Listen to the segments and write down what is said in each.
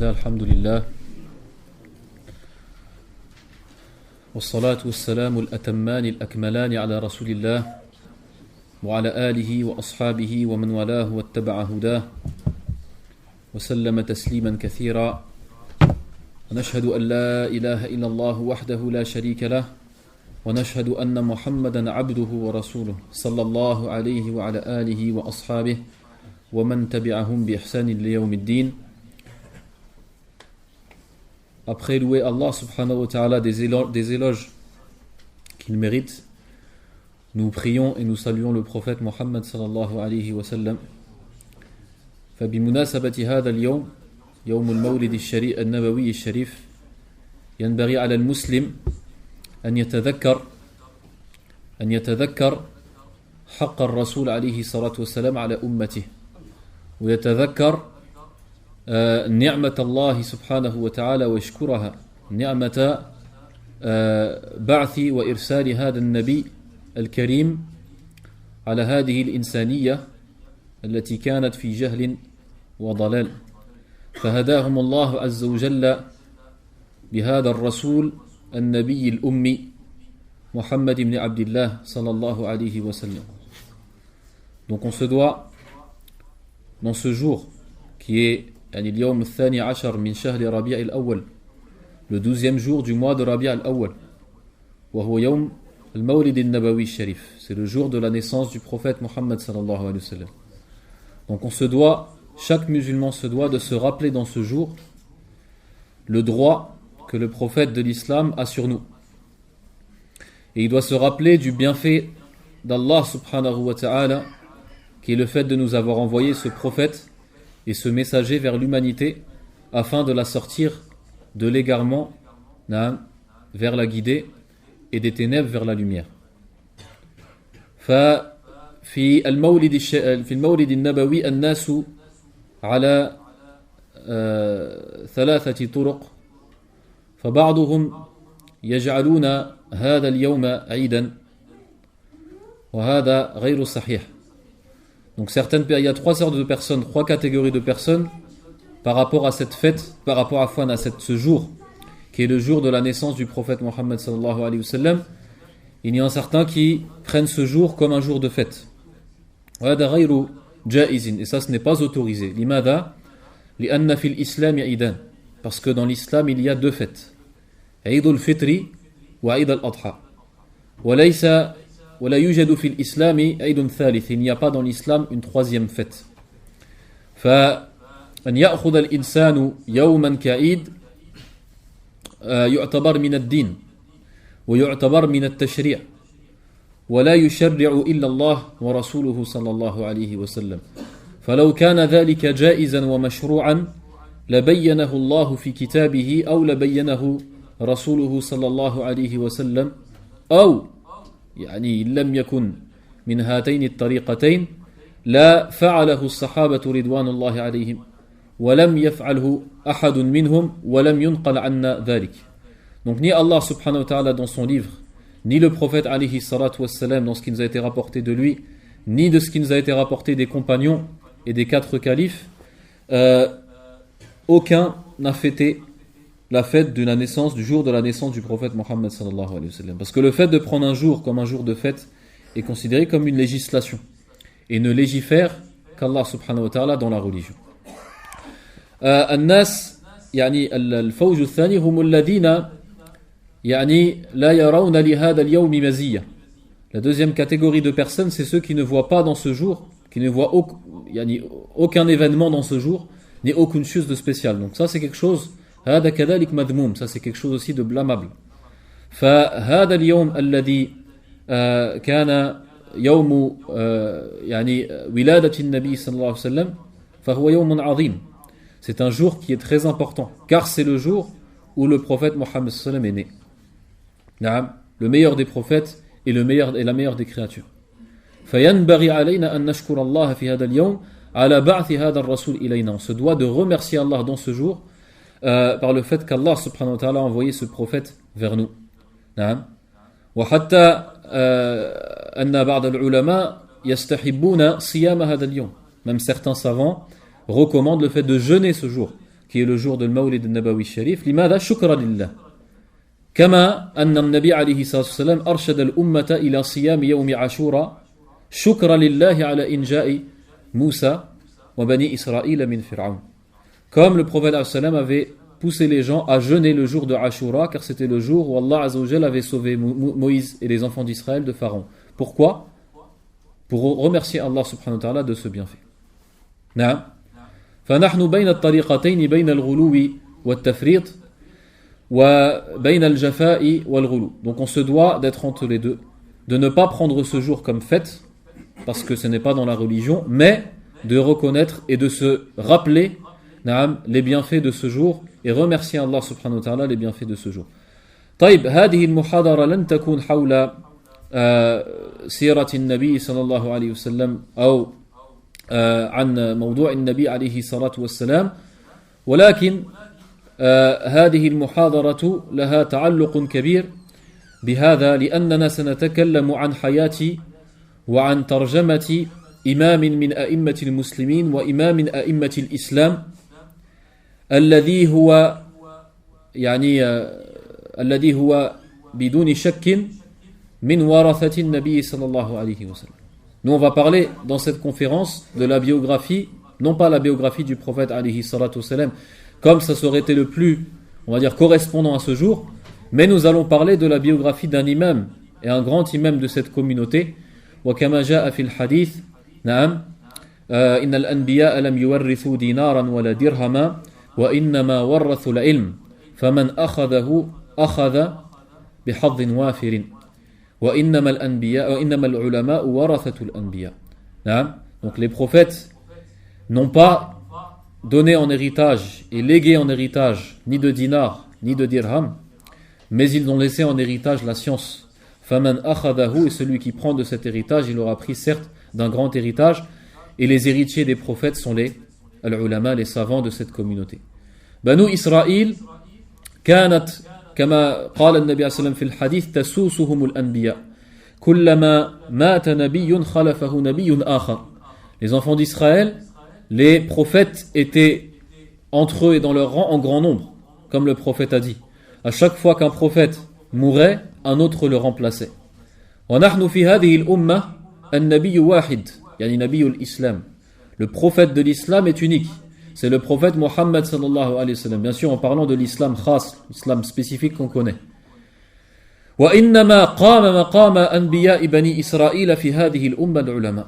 Bismillah, alhamdulillah. والصلاة والسلام الأتمان الأكملان على رسول الله وعلى آله وأصحابه ومن والاه واتبع هداه وسلم تسليما كثيرا ونشهد أن لا إله إلا الله وحده لا شريك له ونشهد أن محمدا عبده ورسوله صلى الله عليه وعلى آله وأصحابه ومن تبعهم بإحسان ليوم الدين. Après louer Allah subhanahu wa ta'ala des éloges qu'il mérite, nous prions et nous saluons le prophète Muhammad sallallahu alayhi wa sallam. فبمناسبة هذا اليوم يوم المولد النبوي الشريف ينبغي على المسلم أن يتذكر حق الرسول عليه الصلاة والسلام على أمته ويتذكر نعمة الله سبحانه وتعالى ويشكرها نعمة بعث وإرسال هذا النبي الكريم على هذه الإنسانية التي كانت في جهل وضلال فهداهم الله عز وجل بهذا الرسول النبي الأمي محمد بن عبد الله صلى الله عليه وسلم. Donc on se doit dans ce jour qui est اليوم الثاني عشر من شهر ربيع الأول, le 12e jour du mois de Rabi' al-Awwal, وهو يوم المولد النبوي الشريف, c'est le jour de la naissance du prophète Muhammad sallallahu alayhi wa sallam. Donc on se doit, chaque musulman se doit de se rappeler dans ce jour le droit que le prophète de l'islam a sur nous. Et il doit se rappeler du bienfait d'Allah subhanahu wa ta'ala, qui est le fait de nous avoir envoyé ce prophète et ce messager vers l'humanité afin de la sortir de l'égarement vers la guidée et des ténèbres vers la lumière. في المولد النبوي الناس على ثلاثة طرق فبعضهم يجعلون هذا اليوم عيدا وهذا غير صحيح. Donc il y a trois sortes de personnes, trois catégories de personnes par rapport à cette fête, par rapport à ce jour qui est le jour de la naissance du prophète Muhammad sallallahu alayhi wa sallam. Il y en a certains qui prennent ce jour comme un jour de fête. Et ça, ce n'est pas autorisé. لماذا؟ لأن في الإسلام عيدان. Parce que dans l'islam, il y a deux fêtes. عيد الفطر وعيد الأضحى. وليس ولا يوجد في الإسلام عيد ثالث. Il n'y a pas dans l'islam une troisième fête. فأن يأخذ الإنسان يوما كعيد يعتبر من الدين ويعتبر من التشريع ولا يشرع إلا الله ورسوله صلى الله عليه وسلم فلو كان ذلك جائزا ومشروعا لبينه الله في كتابه أو لبينه رسوله صلى الله عليه وسلم أو يعني لم يكن من هاتين الطريقتين لا فعله الصحابة رضوان الله عليهم ولم يفعله أحد منهم ولم ينقل عنا ذلك. Donc ni Allah subhanahu wa ta'ala dans son livre, ni le prophète alayhi salatu wassalam dans ce qui nous a été rapporté de lui, ni de ce qui nous a été rapporté des compagnons et des quatre califes, aucun n'a fêté la fête de la naissance, du jour de la naissance du prophète Muhammad sallallahu alayhi wa sallam. Parce que le fait de prendre un jour comme un jour de fête est considéré comme une législation et ne légifère qu'Allah subhanahu wa ta'ala dans la religion. الناس يعني الفوج الثاني هم الذين يعني لا يرون لهذا اليوم مزية. La deuxième catégorie de personnes, c'est ceux qui ne voient pas dans ce jour, qui ne voient aucun événement dans ce jour, ni aucune chose de spécial. Donc ça c'est quelque chose, هذا كذلك مذموم, ça c'est quelque chose aussi de blâmable. فهذا اليوم الذي كان يوم يعني ولادة النبي صلى الله عليه وسلم فهو يوم عظيم. C'est un jour qui est très important, car c'est le jour où le prophète Mohammed sallam est né. Le meilleur des prophètes et la meilleure des créatures. فينبغي علينا أن نشكر الله في هذا اليوم على بعث هذا الرسول إلينا. On se doit de remercier Allah dans ce jour par le fait qu'Allah subhanahu wa ta'ala a envoyé ce prophète vers nous. وحتى أن بعض العلماء يستحبون صيام هذا اليوم. Même certains savants recommandent le fait de jeûner ce jour, qui est le jour de Mawlid al-Nabawi Sharif. لماذا؟ شكرا لله. كما أن النبي عليه الصلاة والسلام أرشد الأمة إلى صيام يوم عاشوراء شكرا لله على إنجاء موسى وبني إسرائيل من فرعون. Comme le prophète avait poussé les gens à jeûner le jour de Ashura, car c'était le jour où Allah Azza wa Jalla avait sauvé Moïse et les enfants d'Israël de Pharaon. Pourquoi? Pour remercier Allah subhanahu wa ta'ala de ce bienfait. نعم. فنحن بين الطريقتين بين الغلو والتفريط وبين الجفاء والغلو. Donc on se doit d'être entre les deux, de ne pas prendre ce jour comme fête, parce que ce n'est pas dans la religion, mais de reconnaître et de se rappeler les bienfaits de ce jour et remercier Allah subhanahu wa ta'ala les bienfaits de ce jour. طيب هذه المحاضرة لن تكون حول سيرة النبي صلى الله عليه وسلم أو عن موضوع النبي عليه الصلاة والسلام، ولكن هذه المحاضرة لها تعلق كبير بهذا، لأننا سنتكلم عن حياة وعن ترجمة إمام من أئمة المسلمين وإمام من أئمة الإسلام الذي هو بدون شك من ورثة النبي صلى الله عليه وسلم. Nous on va parler dans cette conférence de la biographie, non pas la biographie du prophète alayhi salatu wassalam, comme ça serait été le plus, on va dire, correspondant à ce jour, mais nous allons parler de la biographie d'un imam et un grand imam de cette communauté. وكما جاء في الحديث نعم إن الأنبياء لم يورثوا دينارا ولا درهما وإنما ورثوا العلم فمن أخذه أخذ بحظ وافر وإنما العلماء ورثة الأنبياء. Donc les prophètes n'ont pas donné en héritage et légué en héritage ni de dinar ni de dirham, mais ils ont laissé en héritage la science. فَمَنْ أَخَذَهُ, et celui qui prend de cet héritage, il aura pris certes d'un grand héritage, et les héritiers des prophètes sont les al-ulama, les savants de cette communauté. Banu Israël كانت كما قال النبي صلى الله عليه وسلم في الحديث تسوسهم الأنبياء كلما مات نبي خلفه نبي آخر. Les enfants d'Israël, les prophètes étaient entre eux et dans leur rang en grand nombre, comme le prophète a dit. À chaque fois qu'un prophète mourait, un autre le remplaçait. ونحن في هذه الأمة النبي واحد يعني نبي الإسلام. Le prophète de l'islam est unique. C'est le prophète Mohammed sallallahu alayhi wa sallam. Bien sûr, en parlant de l'islam khas, l'islam spécifique qu'on connaît. وإنما قام مقام أنبياء بني إسرائيل في هذه الأمة العلماء.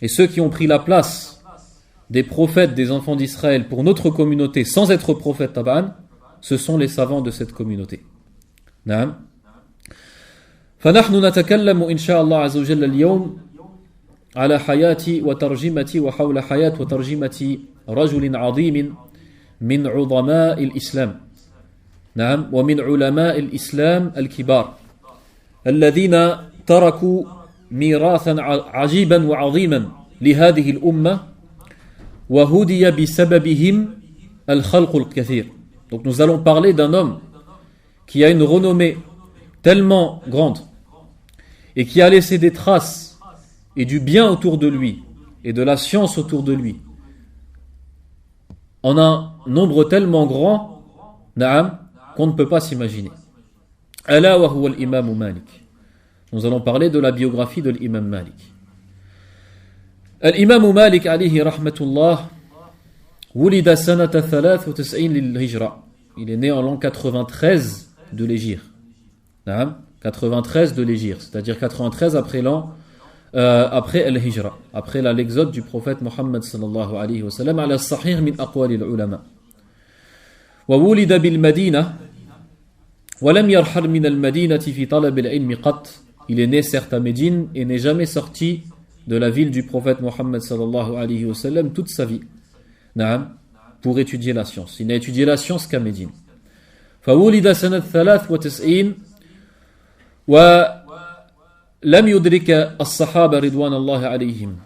Et ceux qui ont pris la place des prophètes des enfants d'Israël pour notre communauté sans être prophète taban, ce sont les savants de cette communauté. نعم. فنحن نتكلم إن شاء الله عز وجل اليوم على حياة وترجمة وحول حياة وترجمة رجل عظيم من عظماء الإسلام. نعم. ومن علماء الإسلام الكبار الذين تركوا ميراثا عجيبا وعظيما لهذه الأمة وهدي بسببهم الخلق الكثير. Donc nous allons parler d'un homme qui a une renommée tellement grande et qui a laissé des traces et du bien autour de lui et de la science autour de lui en un nombre tellement grand, na'am, qu'on ne peut pas s'imaginer. Ala wa huwa al-imam Malik. Nous allons parler de la biographie de l'imam Malik. Al-imam Malik alayhi rahmatullah wulida sanata 93 lil-hijra. Il est né en l'an 93 de l'Hégire. 93 de l'Hégire, c'est-à-dire 93 après après al-Hijra, après l'exode du prophète Mohammed sallallahu alayhi wa sallam, ala sahih min aqwali al-ulama. Wa wulida bil Madina wa lam yarhal min al-Madinati fi talab al-ilm qat. Il est né certes à Médine et n'est jamais sorti de la ville du prophète Mohammed sallallahu alayhi wa sallam toute sa vie. Pour étudier la science. Il n'a étudié la science qu'à Médine. فولد سنة 93 ولم يدرك الصحابة رضوان الله عليهم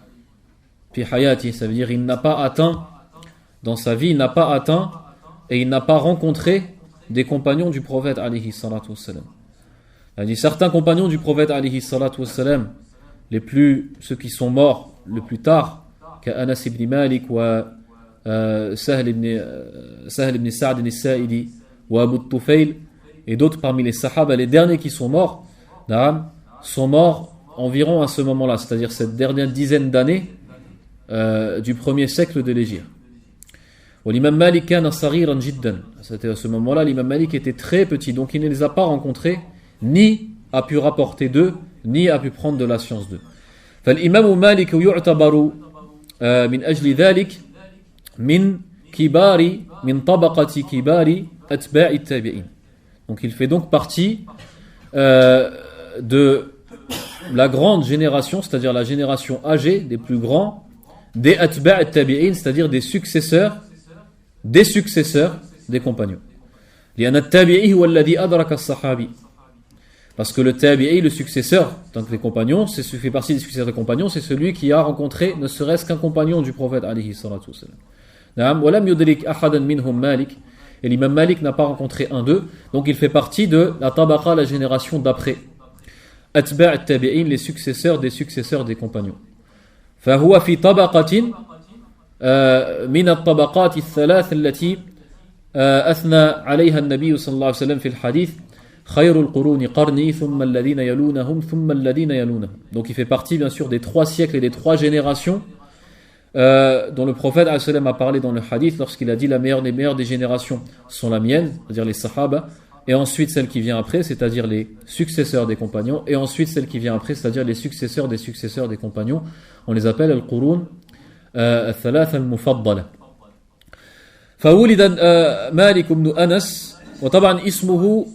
في حياته. Ça veut dire il n'a pas atteint dans sa vie, il n'a pas atteint et il n'a pas rencontré des compagnons du prophète alayhi salatu wassalam. Certains compagnons du prophète alayhi salatu wassalam, ceux qui sont morts le plus tard, qu'Anas ibn Malik ou Sahl ibn Sa'd al-Sa'idi ou Abu Tufayl et d'autres parmi les Sahaba, les derniers qui sont morts, sont morts environ à ce moment-là, c'est-à-dire cette dernière dizaine d'années du premier siècle de l'Hégire. L'imam Malik kana saghiran jiddan. C'était à ce moment-là, l'imam Malik était très petit, donc il ne les a pas rencontrés, ni a pu rapporter d'eux, ni a pu prendre de la science d'eux. فالإمام مالك يعتبر من أجل ذلك من طبقة كبار أتباع التابعين. Donc il fait donc partie de la grande génération, c'est-à-dire la génération âgée des plus grands, des atba' at-tabi'in, c'est-à-dire des successeurs des compagnons. لأن التابعي هو الذي أدرك الصحابي. Parce que le tabi'i, le successeur, tant que les compagnons, fait partie des successeurs des compagnons, c'est celui qui a rencontré ne serait-ce qu'un compagnon du prophète alayhi salatu wassalam. Naam, walam yudrik ahadan minhum Malik. Et l'imam Malik n'a pas rencontré un d'eux, donc il fait partie de la tabaqa, la génération d'après. Atba' at-tabi'in, les successeurs des compagnons. فهو في طبقة من الطبقات الثلاث التي أثنى عليها النبي صلى الله عليه وسلم في الحديث خير القرون قرني ثم الذين يلونهم ثم الذين يلونهم. Donc il fait partie bien sûr des 3 siècles et des 3 générations dont le prophète a parlé dans le hadith lorsqu'il a dit la meilleure des générations sont la mienne, c'est-à-dire les sahaba, et ensuite celle qui vient après, c'est-à-dire les successeurs des compagnons, et ensuite celle qui vient après, c'est-à-dire les successeurs des compagnons. On les appelle al-qurun al-thalatha al-mufaddala. فولد مالك بن أنس وطبعا اسمه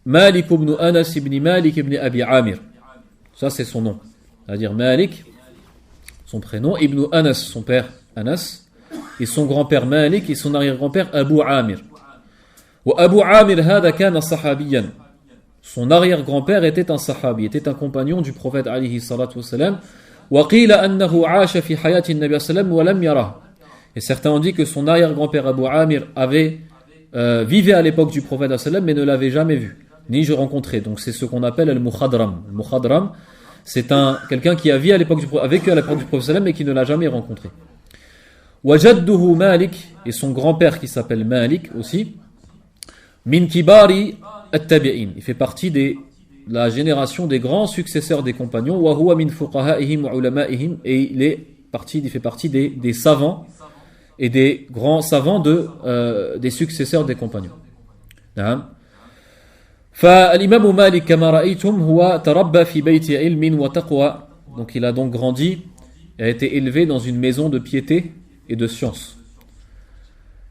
مالك بن أنس بن مالك بن أبي عامر. Ça c'est son nom, c'est-à-dire Malik, son prénom, Ibn Anas, son père Anas, et son grand-père Malik et son arrière-grand-père Abu Amir. وأبو عامر هذا كان صحابيا. Son arrière-grand-père était un sahabi, était un compagnon du prophète alayhi salatu wassalam. وقيل أنه عاش في حياة النبي صلى الله عليه وسلم ولم يره. Et certains ont dit que son arrière-grand-père Abu Amir vivait à l'époque du prophète alayhi sallam mais ne l'avait jamais vu, ni je rencontrais. Donc c'est ce qu'on appelle al-mukhadram. Al-mukhadram, c'est quelqu'un qui a vécu à l'époque du prophète sallam mais qui ne l'a jamais rencontré. وجده Malik, et son grand-père qui s'appelle Malik aussi, min kibari at-tabi'in, il fait partie de la génération des grands successeurs des compagnons, wa huwa min fuqaha'ihim wa ulama'ihim, et il fait partie des savants et des grands savants des successeurs des compagnons. فالإمام مالك كما رأيتم هو تربى في بيت علم وتقوى. Donc il a donc grandi et a été élevé dans une maison de piété et de science.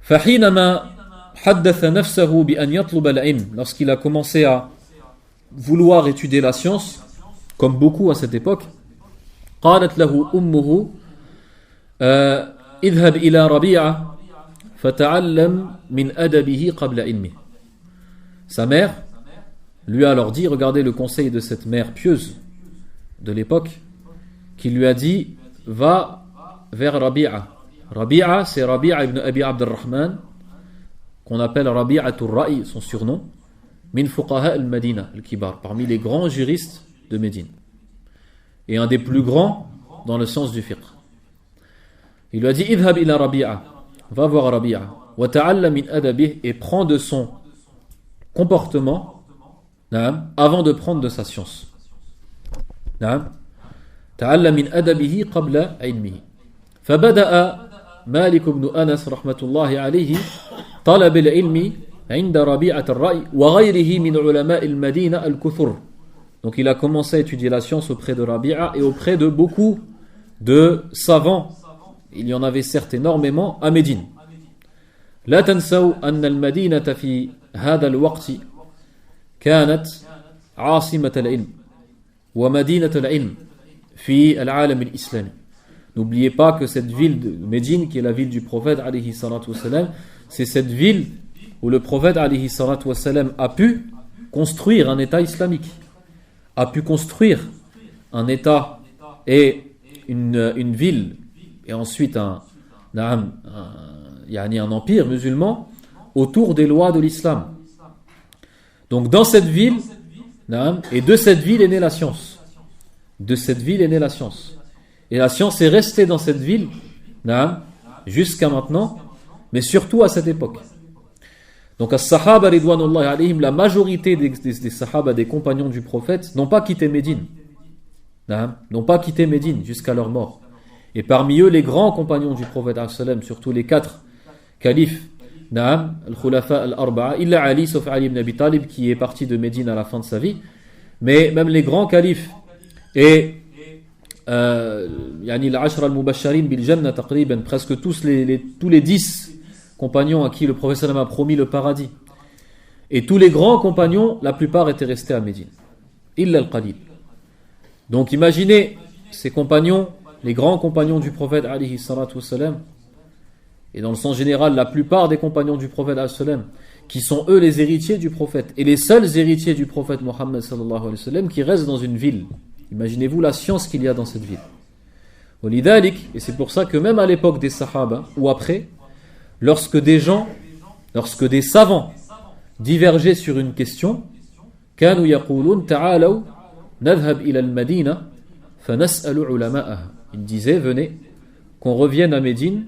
فحينما حدث نفسه بأن يطلب العلم, lorsqu'il a commencé à vouloir étudier la science, comme beaucoup à cette époque, قالت له أمه اذهب إلى ربيعة فتعلم من أدبه قبل علمه. Sa mère lui a alors dit, regardez le conseil de cette mère pieuse de l'époque, qui lui a dit, va vers Rabi'a. Rabi'a, c'est Rabi'a ibn Abi Abd al-Rahman, qu'on appelle Rabi'atul Ra'i, son surnom, min fuqaha al-Madina, al-Kibar, parmi les grands juristes de Médine, et un des plus grands dans le sens du fiqh. Il lui a dit, idhab ila Rabi'a, va voir Rabi'a, wa ta'alla min adabih, et prends de son comportement avant de prendre de sa science. تعلم من أدبه قبل علمه. فبدأ مالك بن أنس رحمة الله عليه طلب العلم عند ربيعة الرأي وغيره من علماء المدينة الكثر. Donc il a commencé à étudier la science auprès de Rabi'a et auprès de beaucoup de savants. Il y en avait certes énormément à Médine. لا تنسوا أن المدينة في هذا الوقت كانت عاصمة العلم ومدينة العلم في العالم الإسلامي. N'oubliez pas que cette ville de Médine, qui est la ville du prophète alayhi salatu wassalam, c'est cette ville où le prophète alayhi salatu wassalam a pu construire un état islamique, a pu construire un état et une ville, et ensuite un empire musulman autour des lois de l'islam. Donc dans cette ville, et de cette ville est née la science. De cette ville est née la science. Et la science est restée dans cette ville jusqu'à maintenant, mais surtout à cette époque. Donc, as-sahaba ridwanullahi alayhim, la majorité des sahaba, des compagnons du prophète, n'ont pas quitté Médine. N'ont pas quitté Médine jusqu'à leur mort. Et parmi eux, les grands compagnons du prophète, surtout les 4 califes, al-Khulafa al-Arba'a, illa Ali, sauf Ali ibn Abi Talib, qui est parti de Médine à la fin de sa vie. Mais même les grands califes et l'Ashra al-Mubasharin bil Jannah, taqriban, presque tous les 10 compagnons à qui le prophète sallam a promis le paradis. Et tous les grands compagnons, la plupart étaient restés à Médine. Illa al-Qalib. Donc imaginez ces compagnons, les grands compagnons du prophète alayhi salatu wassalam, et dans le sens général, la plupart des compagnons du prophète alayhi salam, qui sont eux les héritiers du prophète, et les seuls héritiers du prophète Mohammed sallallahu alayhi wa sallam, qui restent dans une ville. Imaginez-vous la science qu'il y a dans cette ville. Et c'est pour ça que même à l'époque des Sahaba, ou après, lorsque des savants divergeaient sur une question, كانوا يقولون تعالوا نذهب إلى المدينة فنسأل علماءها. Ils disaient, venez, qu'on revienne à Médine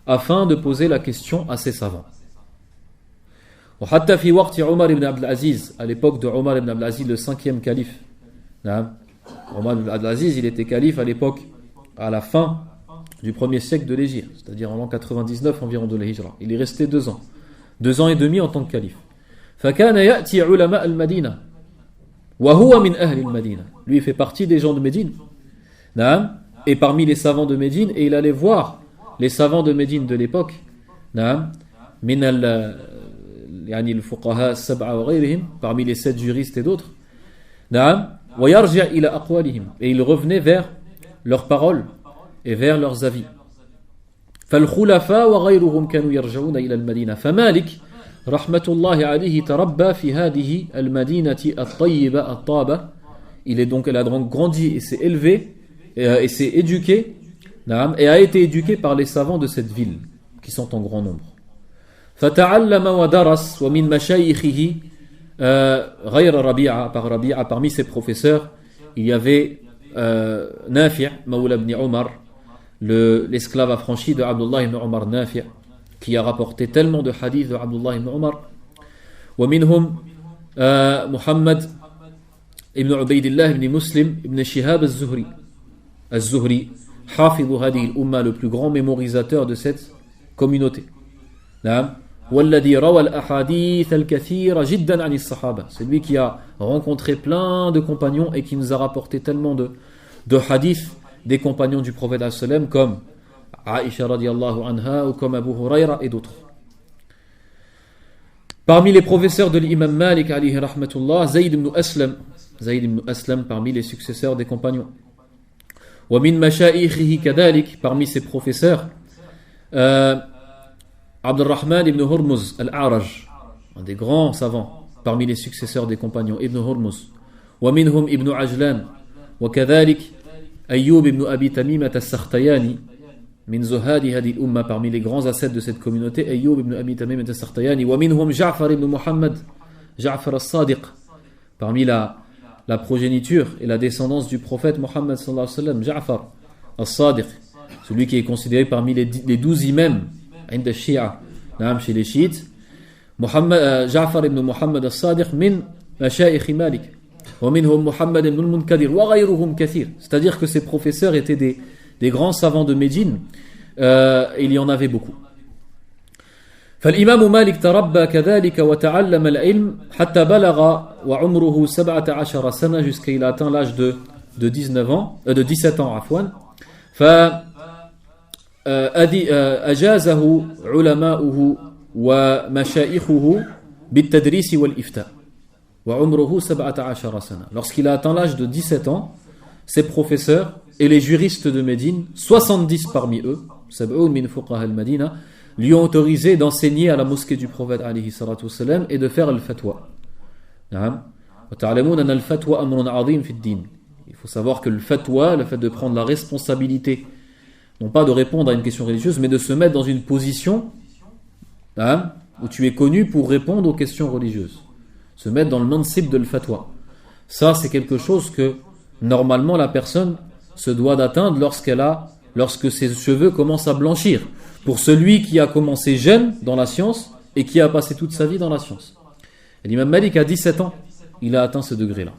afin de poser la question à ces savants. وحتى في وقت عمر بن عبد العزيز, à l'époque de Omar ibn Abd al-Aziz, le 5e calife. Omar ibn Abd al-Aziz, il était calife à l'époque, à la fin du 1er siècle de l'Hégire, c'est-à-dire en l'an 99 environ de l'Hijra. Il est resté 2 ans. 2 ans et demi en tant que calife. فكان يأتي علماء المدينة وهو من أهل المدينة. Lui, il fait partie des gens de Médine. Et parmi les savants de Médine, et il allait voir les savants de Médine de l'époque, من يعني الفقهاء السبعة وغيرهم, parmi les 7 juristes et d'autres, ويرجع إلى أقوالهم, et il revenait vers leurs paroles et vers leurs avis. فالخلفاء وغيرهم كانوا يرجعون إلى المدينة. فمالك رحمة الله عليه تربى في هذه المدينة الطيبة الطابة. Il a donc grandi et s'est élevé et s'est éduqué, et a été éduqué par les savants de cette ville qui sont en grand nombre. فتعلم ودرس ومن مشايخه غير ربيعة, par Rabi'a, parmi ses professeurs il y avait Nafi' Mawla ibn Omar, l'esclave affranchi de Abdullah ibn Omar, Nafi', qui a rapporté tellement de hadiths de Abdullah ibn Omar. ومنهم محمد ibn Ubaydillah ibn Muslim ibn Shihab al-Zuhri, حافظ هذه الأمة, le plus grand mémorisateur de cette communauté. والذي روى الأحاديث الكثيرة جدا عن الصحابة. C'est lui qui a rencontré plein de compagnons et qui nous a rapporté tellement de hadiths des compagnons du prophète alayhi salam, comme Aïcha radiyallahu anha ou comme Abu Huraira et d'autres. Parmi les professeurs de l'imam Malik alayhi rahmatullah, Zayd ibn Aslam, parmi les successeurs des compagnons. ومن مشايخه كذلك, parmi ses professeurs, Abdurrahman ibn Hurmuz al-A'raj, un des grands savants parmi les successeurs des compagnons, Ibn Hurmuz. ومنهم ابن عجلان, وكذلك أيوب ibn Abi Tamimat al-Sakhtayani, من زهاد هذه الأمة, parmi les grands ascètes de cette communauté, أيوب ibn Abi Tamimat al-Sakhtayani. ومنهم جعفر ibn Muhammad, Ja'far al-Sadiq, parmi la progéniture et la descendance du prophète Mohammed sallallahu alayhi wa sallam, Ja'far al-Sadiq, celui qui est considéré parmi les 12 imams عند الشيعة, chez les chiites. جعفر ibn Muhammad al-Sadiq من مشايخ مالك, ومنهم محمد ibn al-Munkadir وغيرهم كثير. C'est-à-dire que ces professeurs étaient des grands savants de Médine, il y en avait beaucoup. فالإمام مالك تربى كذلك وتعلم العلم حتى بلغ وعمره 17 سنة, jusqu'à il a atteint l'âge de 17 ans عفوا. أجازه علماؤه ومشايخه بالتدريس والإفتاء وعمره 17 سنة. Lorsqu'il a atteint l'âge de 17 ans, ses professeurs et les juristes de Médine, 70 parmi eux, 70 min fuqaha al-Madina, lui ont autorisé d'enseigner à la mosquée du prophète alayhi salatu wassalam et de faire le fatwa. وتعلمون أن الفتوى أمر عظيم في الدين. Il faut savoir que le fatwa, le fait de prendre la responsabilité, non pas de répondre à une question religieuse, mais de se mettre dans une position où tu es connu pour répondre aux questions religieuses. Se mettre dans le mansib de le fatwa. Ça, c'est quelque chose que normalement la personne se doit d'atteindre lorsqu'elle a lorsque ses cheveux commencent à blanchir. Pour celui qui a commencé jeune dans la science et qui a passé toute sa vie dans la science. Et l'imam Malik, à 17 ans, il a atteint ce degré-là.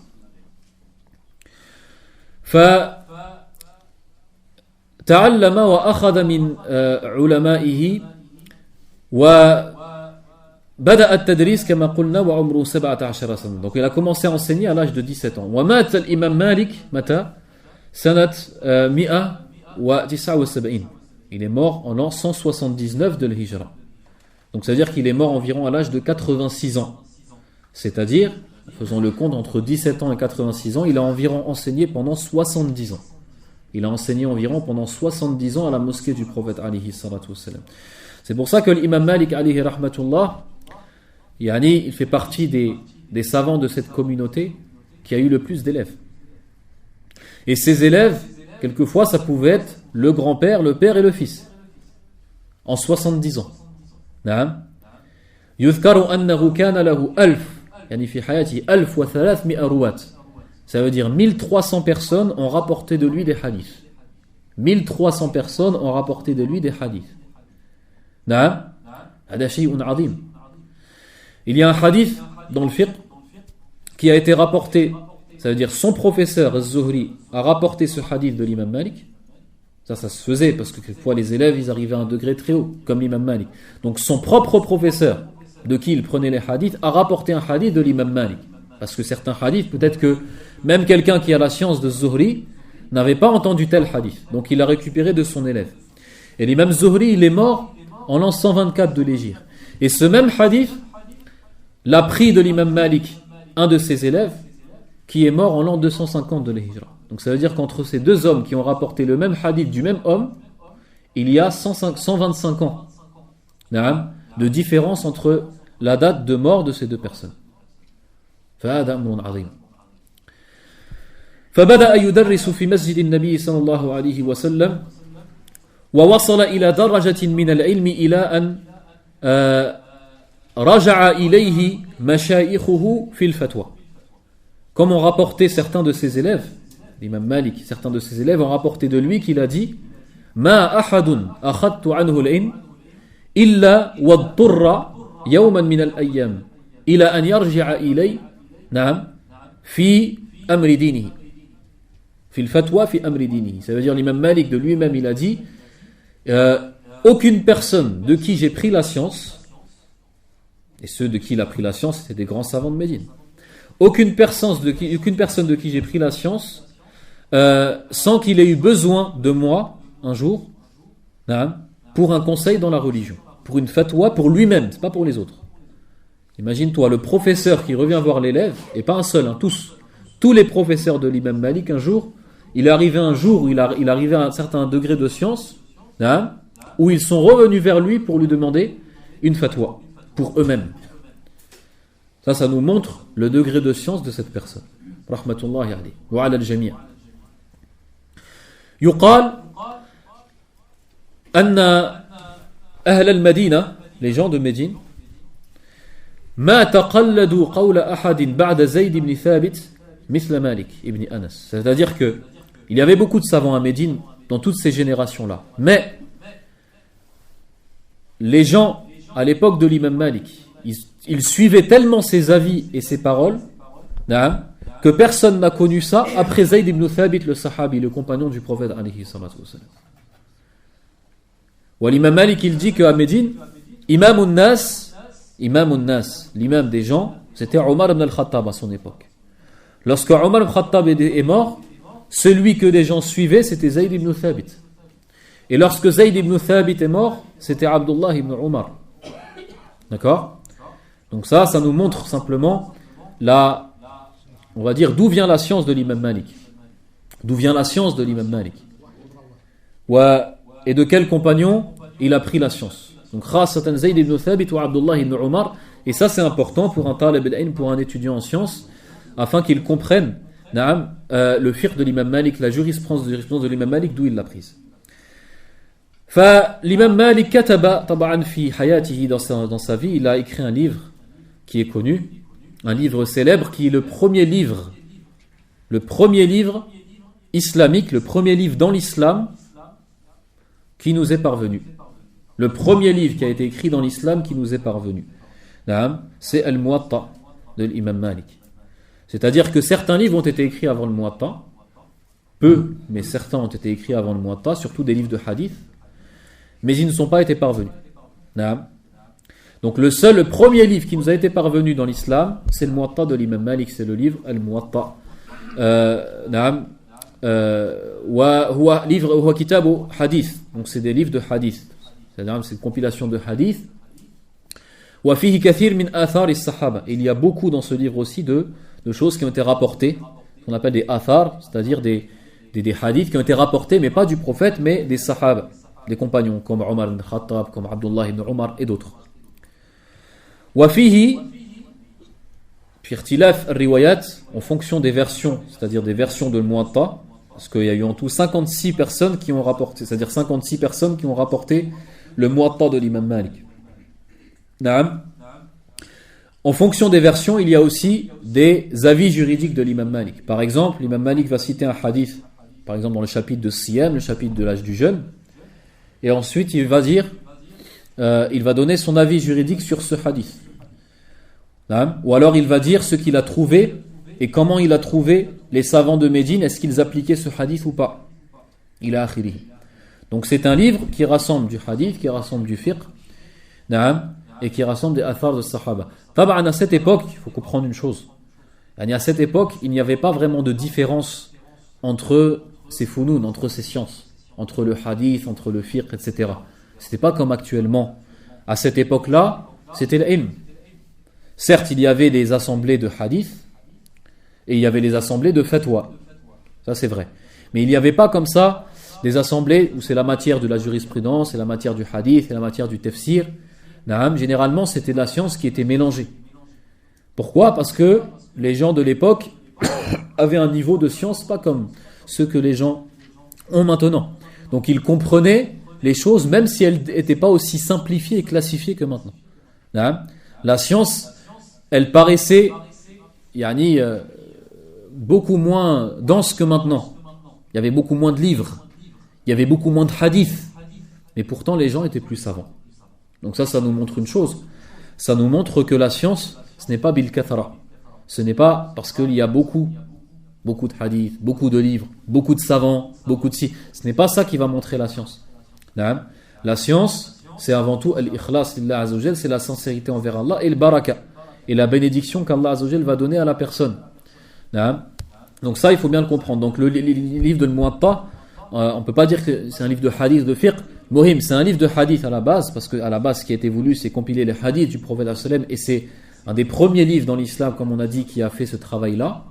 تعلم وأخذ من علمائه وبدأ التدريس كما قلنا وعمره 17 سنة. Donc il a commencé à enseigner à l'âge de 17 ans. ومات الإمام مالك متى؟ سنة 179. Il est mort en l'an 179 de l'Hijra. Donc ça veut dire qu'il est mort environ à l'âge de 86 ans. C'est-à-dire, faisons le compte, entre 17 ans et 86 ans, il a environ enseigné pendant 70 ans. Il a enseigné environ pendant 70 ans à la mosquée du prophète alayhi salatu wassalam. C'est pour ça que l'imam Malik alayhi rahmatullah, il fait partie des savants de cette communauté qui a eu le plus d'élèves. Et ces élèves, quelquefois, ça pouvait être le grand-père, le père et le fils. En 70 ans. نعم. يذكر أنه كان له 1000 يعني في حياته 1300 رواة. Ça veut dire 1300 personnes ont rapporté de lui des hadiths. 1300 personnes ont rapporté de lui des hadiths. نعم. هذا شيء عظيم. Il y a un hadith dans le fiqh qui a été rapporté, ça veut dire son professeur Az-Zuhri a rapporté ce hadith de l'imam Malik. Ça se faisait parce que quelquefois les élèves ils arrivaient à un degré très haut, comme l'imam Malik. Donc son propre professeur, de qui il prenait les hadiths, a rapporté un hadith de l'imam Malik. Parce que certains hadiths, peut-être que même quelqu'un qui a la science de Zuhri n'avait pas entendu tel hadith. Donc il a récupéré de son élève. Et l'imam Zuhri, il est mort en l'an 124 de l'Hégire. Et ce même hadith l'a pris de l'imam Malik, un de ses élèves, qui est mort en l'an 250 de l'Hijra. Donc ça veut dire qu'entre ces deux hommes qui ont rapporté le même hadith du même homme, il y a 125 ans de différence entre la date de mort de ces deux personnes. فهذا أمر عظيم. فبدأ يدرس في مسجد النبي صلى الله عليه وسلم ووصل إلى درجة من العلم إلى أن رجع إليه مشايخه في الفتوى. Comme ont rapporté certains de ses élèves, l'imam Malik, certains de ses élèves ont rapporté de lui qu'il a dit ما أحد أخذت عنه العلم إلا واضطر يوما من الأيام إلى أن يرجع إلي نعم في أمر دينه في الفتوى في أمر دينه. Ça veut dire l'imam Malik de lui-même il a dit aucune personne de qui j'ai pris la science, et ceux de qui il a pris la science c'était des grands savants de Médine, aucune personne de qui j'ai pris la science sans qu'il ait eu besoin de moi un jour pour un conseil dans la religion, pour une fatwa pour lui-même, c'est pas pour les autres. Imagine-toi le professeur qui revient voir l'élève, et pas un seul, tous les professeurs de l'imam Malik, un jour, il est arrivé un jour où il arrivait à un certain degré de science, où ils sont revenus vers lui pour lui demander une fatwa, pour eux-mêmes. Ça nous montre le degré de science de cette personne. Rahmatullahi alayhi. Wa ala al-jami'. Yuqal anna ahl al-Madina, les gens de Médine, ما تقلدوا قول أحد بعد زيد بن ثابت مثل مالك ابن أنس. C'est-à-dire que il y avait beaucoup de savants à Médine dans toutes ces générations-là. Mais les gens à l'époque de l'imam Malik, ils suivaient tellement ses avis et ses paroles que personne n'a connu ça après Zayd ibn Thabit, le sahabi, le compagnon du prophète alayhi salatu wassalam. Ou l'imam Malik, il dit qu'à Médine, Imam Nas, l'imam des gens, c'était Omar ibn al-Khattab à son époque. Lorsque Omar ibn al-Khattab est mort, celui que les gens suivaient, c'était Zayd ibn Thabit. Et lorsque Zayd ibn Thabit est mort, c'était Abdullah ibn Omar. D'accord ? Donc ça nous montre simplement on va dire d'où vient la science de l'imam Malik. D'où vient la science de l'imam Malik. Et de quel compagnon il a pris la science. Donc Khasatan Zayd ibn Thabit ou Abdullah ibn Omar. Et ça c'est important pour un talib al-ilm, pour un étudiant en sciences, afin qu'il comprenne le fiqh de l'imam Malik, la jurisprudence de l'imam Malik, d'où il l'a prise. L'imam Malik kataba taban fi hayatihi, dans sa vie, il a écrit un livre qui est connu, un livre célèbre qui est le premier livre islamique, le premier livre dans l'islam qui nous est parvenu. Le premier livre qui a été écrit dans l'islam qui nous est parvenu. C'est Al-Muwatta de l'imam Malik. C'est-à-dire que certains livres ont été écrits avant le Muwatta, peu, mais certains ont été écrits avant le Muwatta, surtout des livres de hadith, mais ils ne sont pas été parvenus. Donc le premier livre qui nous a été parvenu dans l'islam, c'est le Muwatta de l'imam Malik, c'est le livre Al-Muwatta. Livre Kitabu Hadith, donc c'est des livres de hadith, c'est-à-dire c'est une compilation de hadith. وفيه كثير من آثار الصحابة. Il y a beaucoup dans ce livre aussi de choses qui ont été rapportées, qu'on appelle des athar, c'est-à-dire des hadiths qui ont été rapportés, mais pas du prophète, mais des sahaba, des compagnons, comme Omar ibn Khattab, comme Abdullah ibn Omar et d'autres. وفيه في اختلاف الروايات, en fonction des versions, c'est-à-dire des versions de Muwatta, parce qu'il y a eu en tout 56 personnes qui ont rapporté, c'est-à-dire 56 personnes qui ont rapporté le Muwatta de l'imam Malik. En fonction des versions, il y a aussi des avis juridiques de l'imam Malik. Par exemple, l'imam Malik va citer un hadith, par exemple dans le chapitre de Siyam, le chapitre de l'âge du jeûne, et ensuite il va dire, il va donner son avis juridique sur ce hadith. Ou alors il va dire ce qu'il a trouvé et comment il a trouvé les savants de Médine, est-ce qu'ils appliquaient ce hadith ou pas. Il a akhiri. Donc c'est un livre qui rassemble du hadith, qui rassemble du fiqh, et qui rassemble des athars de Sahaba. Taban, à cette époque, il faut comprendre une chose. À cette époque, il n'y avait pas vraiment de différence entre ces funun, entre ces sciences, entre le hadith, entre le fiqh, etc. C'était pas comme actuellement. À cette époque-là, c'était l'ilm. Certes, il y avait des assemblées de hadith et il y avait les assemblées de fatwa. Ça, c'est vrai. Mais il n'y avait pas comme ça des assemblées où c'est la matière de la jurisprudence, c'est la matière du hadith, c'est la matière du tafsir. Généralement, c'était la science qui était mélangée. Pourquoi ? Parce que les gens de l'époque avaient un niveau de science pas comme ceux que les gens ont maintenant. Donc, ils comprenaient les choses, même si elles n'étaient pas aussi simplifiées et classifiées que maintenant. La science, elle paraissait beaucoup moins dense que maintenant. Il y avait beaucoup moins de livres, il y avait beaucoup moins de hadiths, mais pourtant les gens étaient plus savants. Donc ça nous montre une chose. Ça nous montre que la science, ce n'est pas bil kathara. Ce n'est pas parce qu'il y a beaucoup de hadiths, beaucoup de livres, beaucoup de savants, beaucoup de si. Ce n'est pas ça qui va montrer la science. La science, c'est avant tout al-ikhlas lillah azza wa jal, c'est la sincérité envers Allah et le baraka, et la bénédiction qu'Allah azza wa jal va donner à la personne. Donc ça, il faut bien le comprendre. Donc le livre de Muwatta, on ne peut pas dire que c'est un livre de hadith, de fiqh. Mohim, c'est un livre de hadith à la base, parce qu'à la base, ce qui a été voulu, c'est compiler les hadiths du prophète sallam, et c'est un des premiers livres dans l'islam, comme on a dit, qui a fait ce travail-là,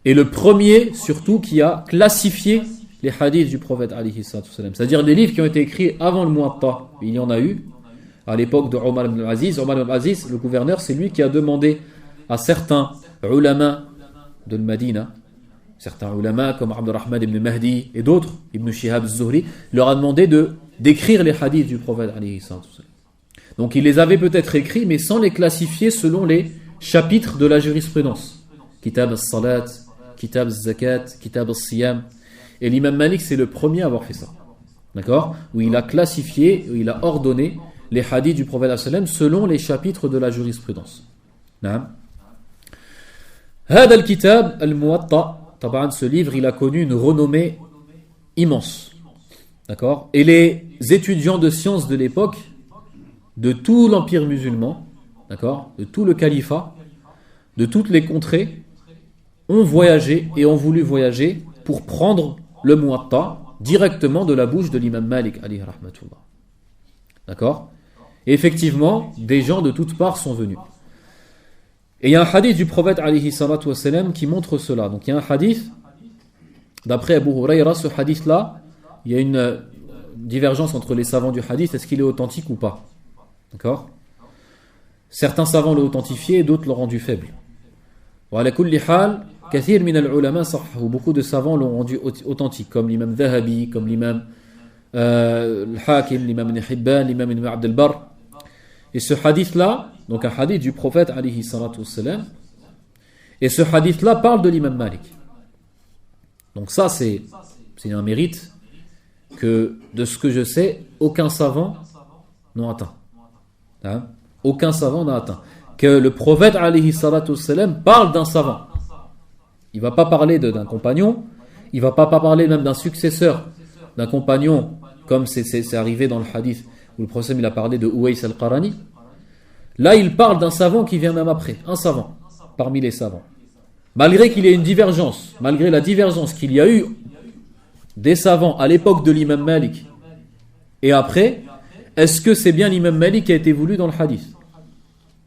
et le premier, surtout, qui a classifié les hadiths du prophète alayhi sallam. C'est-à-dire les livres qui ont été écrits avant le Muwatta, il y en a eu, à l'époque de Omar ibn Aziz. Omar ibn Aziz, le gouverneur, c'est lui qui a demandé à certains ulama de Madina, certains ulama comme Abdurrahman ibn Mahdi et d'autres, Ibn Shihab az-Zuhri, leur a demandé d'écrire les hadiths du prophète alayhi sallam. Donc il les avait peut-être écrits, mais sans les classifier selon les chapitres de la jurisprudence. Kitab as-salat, Kitab az-zakat, Kitab as-siyam. Et l'imam Malik, c'est le premier à avoir fait ça. D'accord ? Où il a classifié, où il a ordonné les hadiths du prophète sallam selon les chapitres de la jurisprudence. هذا الكتاب الموطأ. Ce livre, il a connu une renommée immense. D'accord ? Et les étudiants de sciences de l'époque, de tout l'empire musulman, d'accord, de tout le califat, de toutes les contrées, ont voyagé et ont voulu voyager pour prendre le Muwatta directement de la bouche de l'imam Malik alayhi rahmatullah. D'accord ? Et effectivement, des gens de toutes parts sont venus. Et il y a un hadith du prophète alayhi salatu wassalam qui montre cela. Donc il y a un hadith, d'après Abu Huraira, ce hadith-là, il y a une divergence entre les savants du hadith, est-ce qu'il est authentique ou pas ? D'accord ? Certains savants l'ont authentifié et d'autres l'ont rendu faible. Wa ala kulli hal, kathir min al-ulama sahhahu, beaucoup de savants l'ont rendu authentique, comme l'imam Dhahabi, comme l'imam al-Hakim, l'imam Ibn Hibban, l'imam Ibn Abd al-Barr. Et ce hadith-là, donc un hadith du prophète alayhi salatu wassalam, et ce hadith-là parle de l'imam Malik. Donc ça, c'est un mérite que, de ce que je sais, aucun savant n'a atteint. Hein? Aucun savant n'a atteint. Que le prophète, alayhi salatu wassalam, parle d'un savant. Il ne va pas parler d'un compagnon, il ne va pas parler même d'un successeur, d'un compagnon, comme c'est arrivé dans le hadith, où le prophète il a parlé de Uways al-Qarani. Là, il parle d'un savant qui vient même après, un savant, parmi les savants. Malgré qu'il y ait une divergence, malgré la divergence qu'il y a eu des savants à l'époque de l'imam Malik et après, est-ce que c'est bien l'imam Malik qui a été voulu dans le hadith?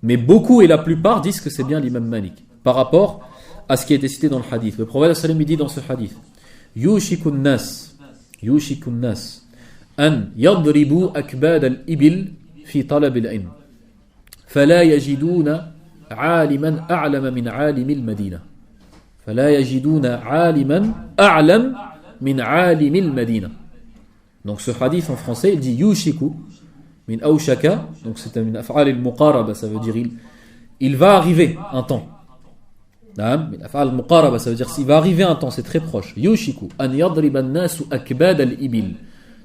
Mais beaucoup et la plupart disent que c'est bien l'imam Malik par rapport à ce qui a été cité dans le hadith. Le prophète sallam dit dans ce hadith: Yushikun nas an yadribu akbad al-ibil fi talab al-ilm fala yajiduna aliman a'lama min alim al-Madina. فلا يجدون عالما أعلم من عالم المدينة. Donc ce hadith en français il dit yushiku min awshaka, donc c'est min af'al al-muqaraba, ça veut dire il va arriver un temps. Min af'al al-muqaraba, ça veut dire s'il va arriver un temps, c'est très proche. Yushiku an yadriba an-nasu akbad al-ibil.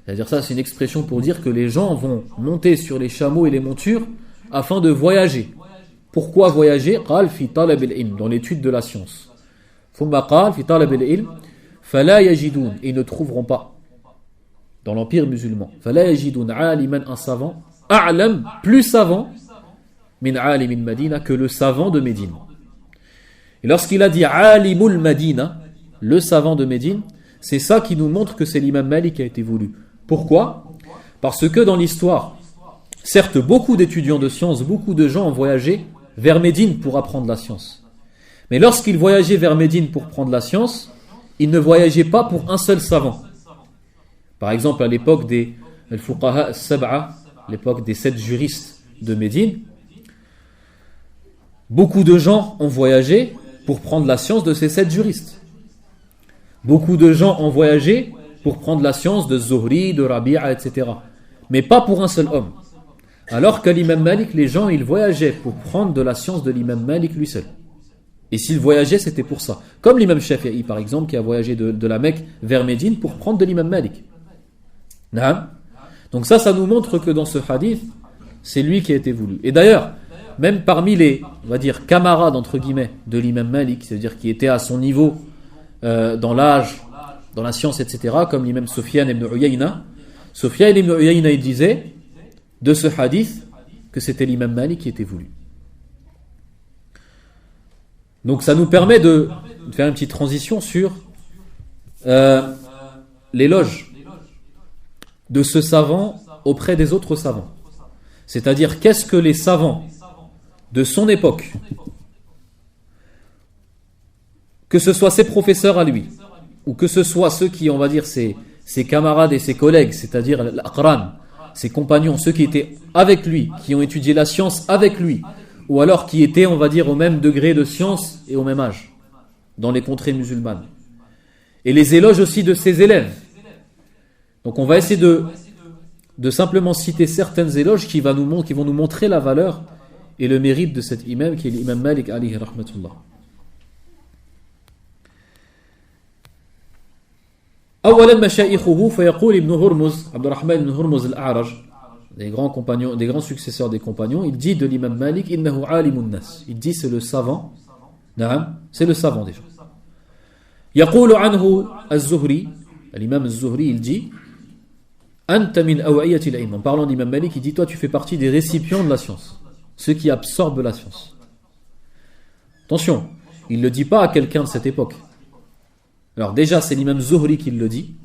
C'est-à-dire ça c'est une expression pour dire que les gens vont monter sur les chameaux et les montures afin de voyager. Pourquoi voyager? قال في طلب العلم, dans l'étude de la science. ثم قال في طلب العلم فلا يجدون, et ils ne trouveront pas dans l'empire musulman فلا يجدون عالما, un savant, أعلم, plus savant, من عالم المدينة, que le savant de Médine. Et lorsqu'il a dit عالم المدينة, le savant de Médine, c'est ça qui nous montre que c'est l'imam Malik qui a été voulu. Pourquoi? Parce que dans l'histoire, certes beaucoup d'étudiants de sciences, beaucoup de gens ont voyagé vers Médine pour apprendre la science. Mais lorsqu'ils voyageaient vers Médine pour prendre la science, ils ne voyageaient pas pour un seul savant. Par exemple, à l'époque des al-fuqaha as-sab'a, l'époque des 7 juristes de Médine, beaucoup de gens ont voyagé pour prendre la science de ces 7 juristes. Beaucoup de gens ont voyagé pour prendre la science de Zuhri, de Rabi'a, etc. Mais pas pour un seul homme. Alors que l'imam Malik, les gens, ils voyageaient pour prendre de la science de l'imam Malik lui seul. Et s'il voyageait, c'était pour ça. Comme l'imam Shafi'i, par exemple, qui a voyagé de la Mecque vers Médine pour prendre de l'imam Malik. Donc ça nous montre que dans ce hadith, c'est lui qui a été voulu. Et d'ailleurs, même parmi les, on va dire, camarades, entre guillemets, de l'imam Malik, c'est-à-dire qui étaient à son niveau dans l'âge, dans la science, etc., comme l'imam Sufyan ibn Uyayna, il disait de ce hadith que c'était l'imam Malik qui était voulu. Donc ça nous permet de faire une petite transition sur l'éloge de ce savant auprès des autres savants. C'est-à-dire qu'est-ce que les savants de son époque, que ce soit ses professeurs à lui, ou que ce soit ceux qui, on va dire, ses camarades et ses collègues, c'est-à-dire l'aqran, ses compagnons, ceux qui étaient avec lui, qui ont étudié la science avec lui, ou alors qui étaient, on va dire, au même degré de science et au même âge, dans les contrées musulmanes. Et les éloges aussi de ses élèves. Donc on va essayer de simplement citer certaines éloges qui vont nous montrer la valeur et le mérite de cet imam, qui est l'imam Malik alayhi rahmatullah. أولا مشايخه فيقول ابن هرمز عبد الرحمن بن هرمز الأعرج, des grands compagnons, des grands successeurs des compagnons, il dit de l'imam Malik innahu alimun nas, il dit c'est le savant, c'est le savant déjà. يقول عنه الزهري, l'imam الزهري, il dit anta min aw'iyati al-ilm, en parlant d'imam Malik, il dit toi tu fais partie des récipients de la science, ceux qui absorbent la science. Attention, il ne le dit pas à quelqu'un de cette époque. Alors déjà c'est l'imam Zuhri qui le dit.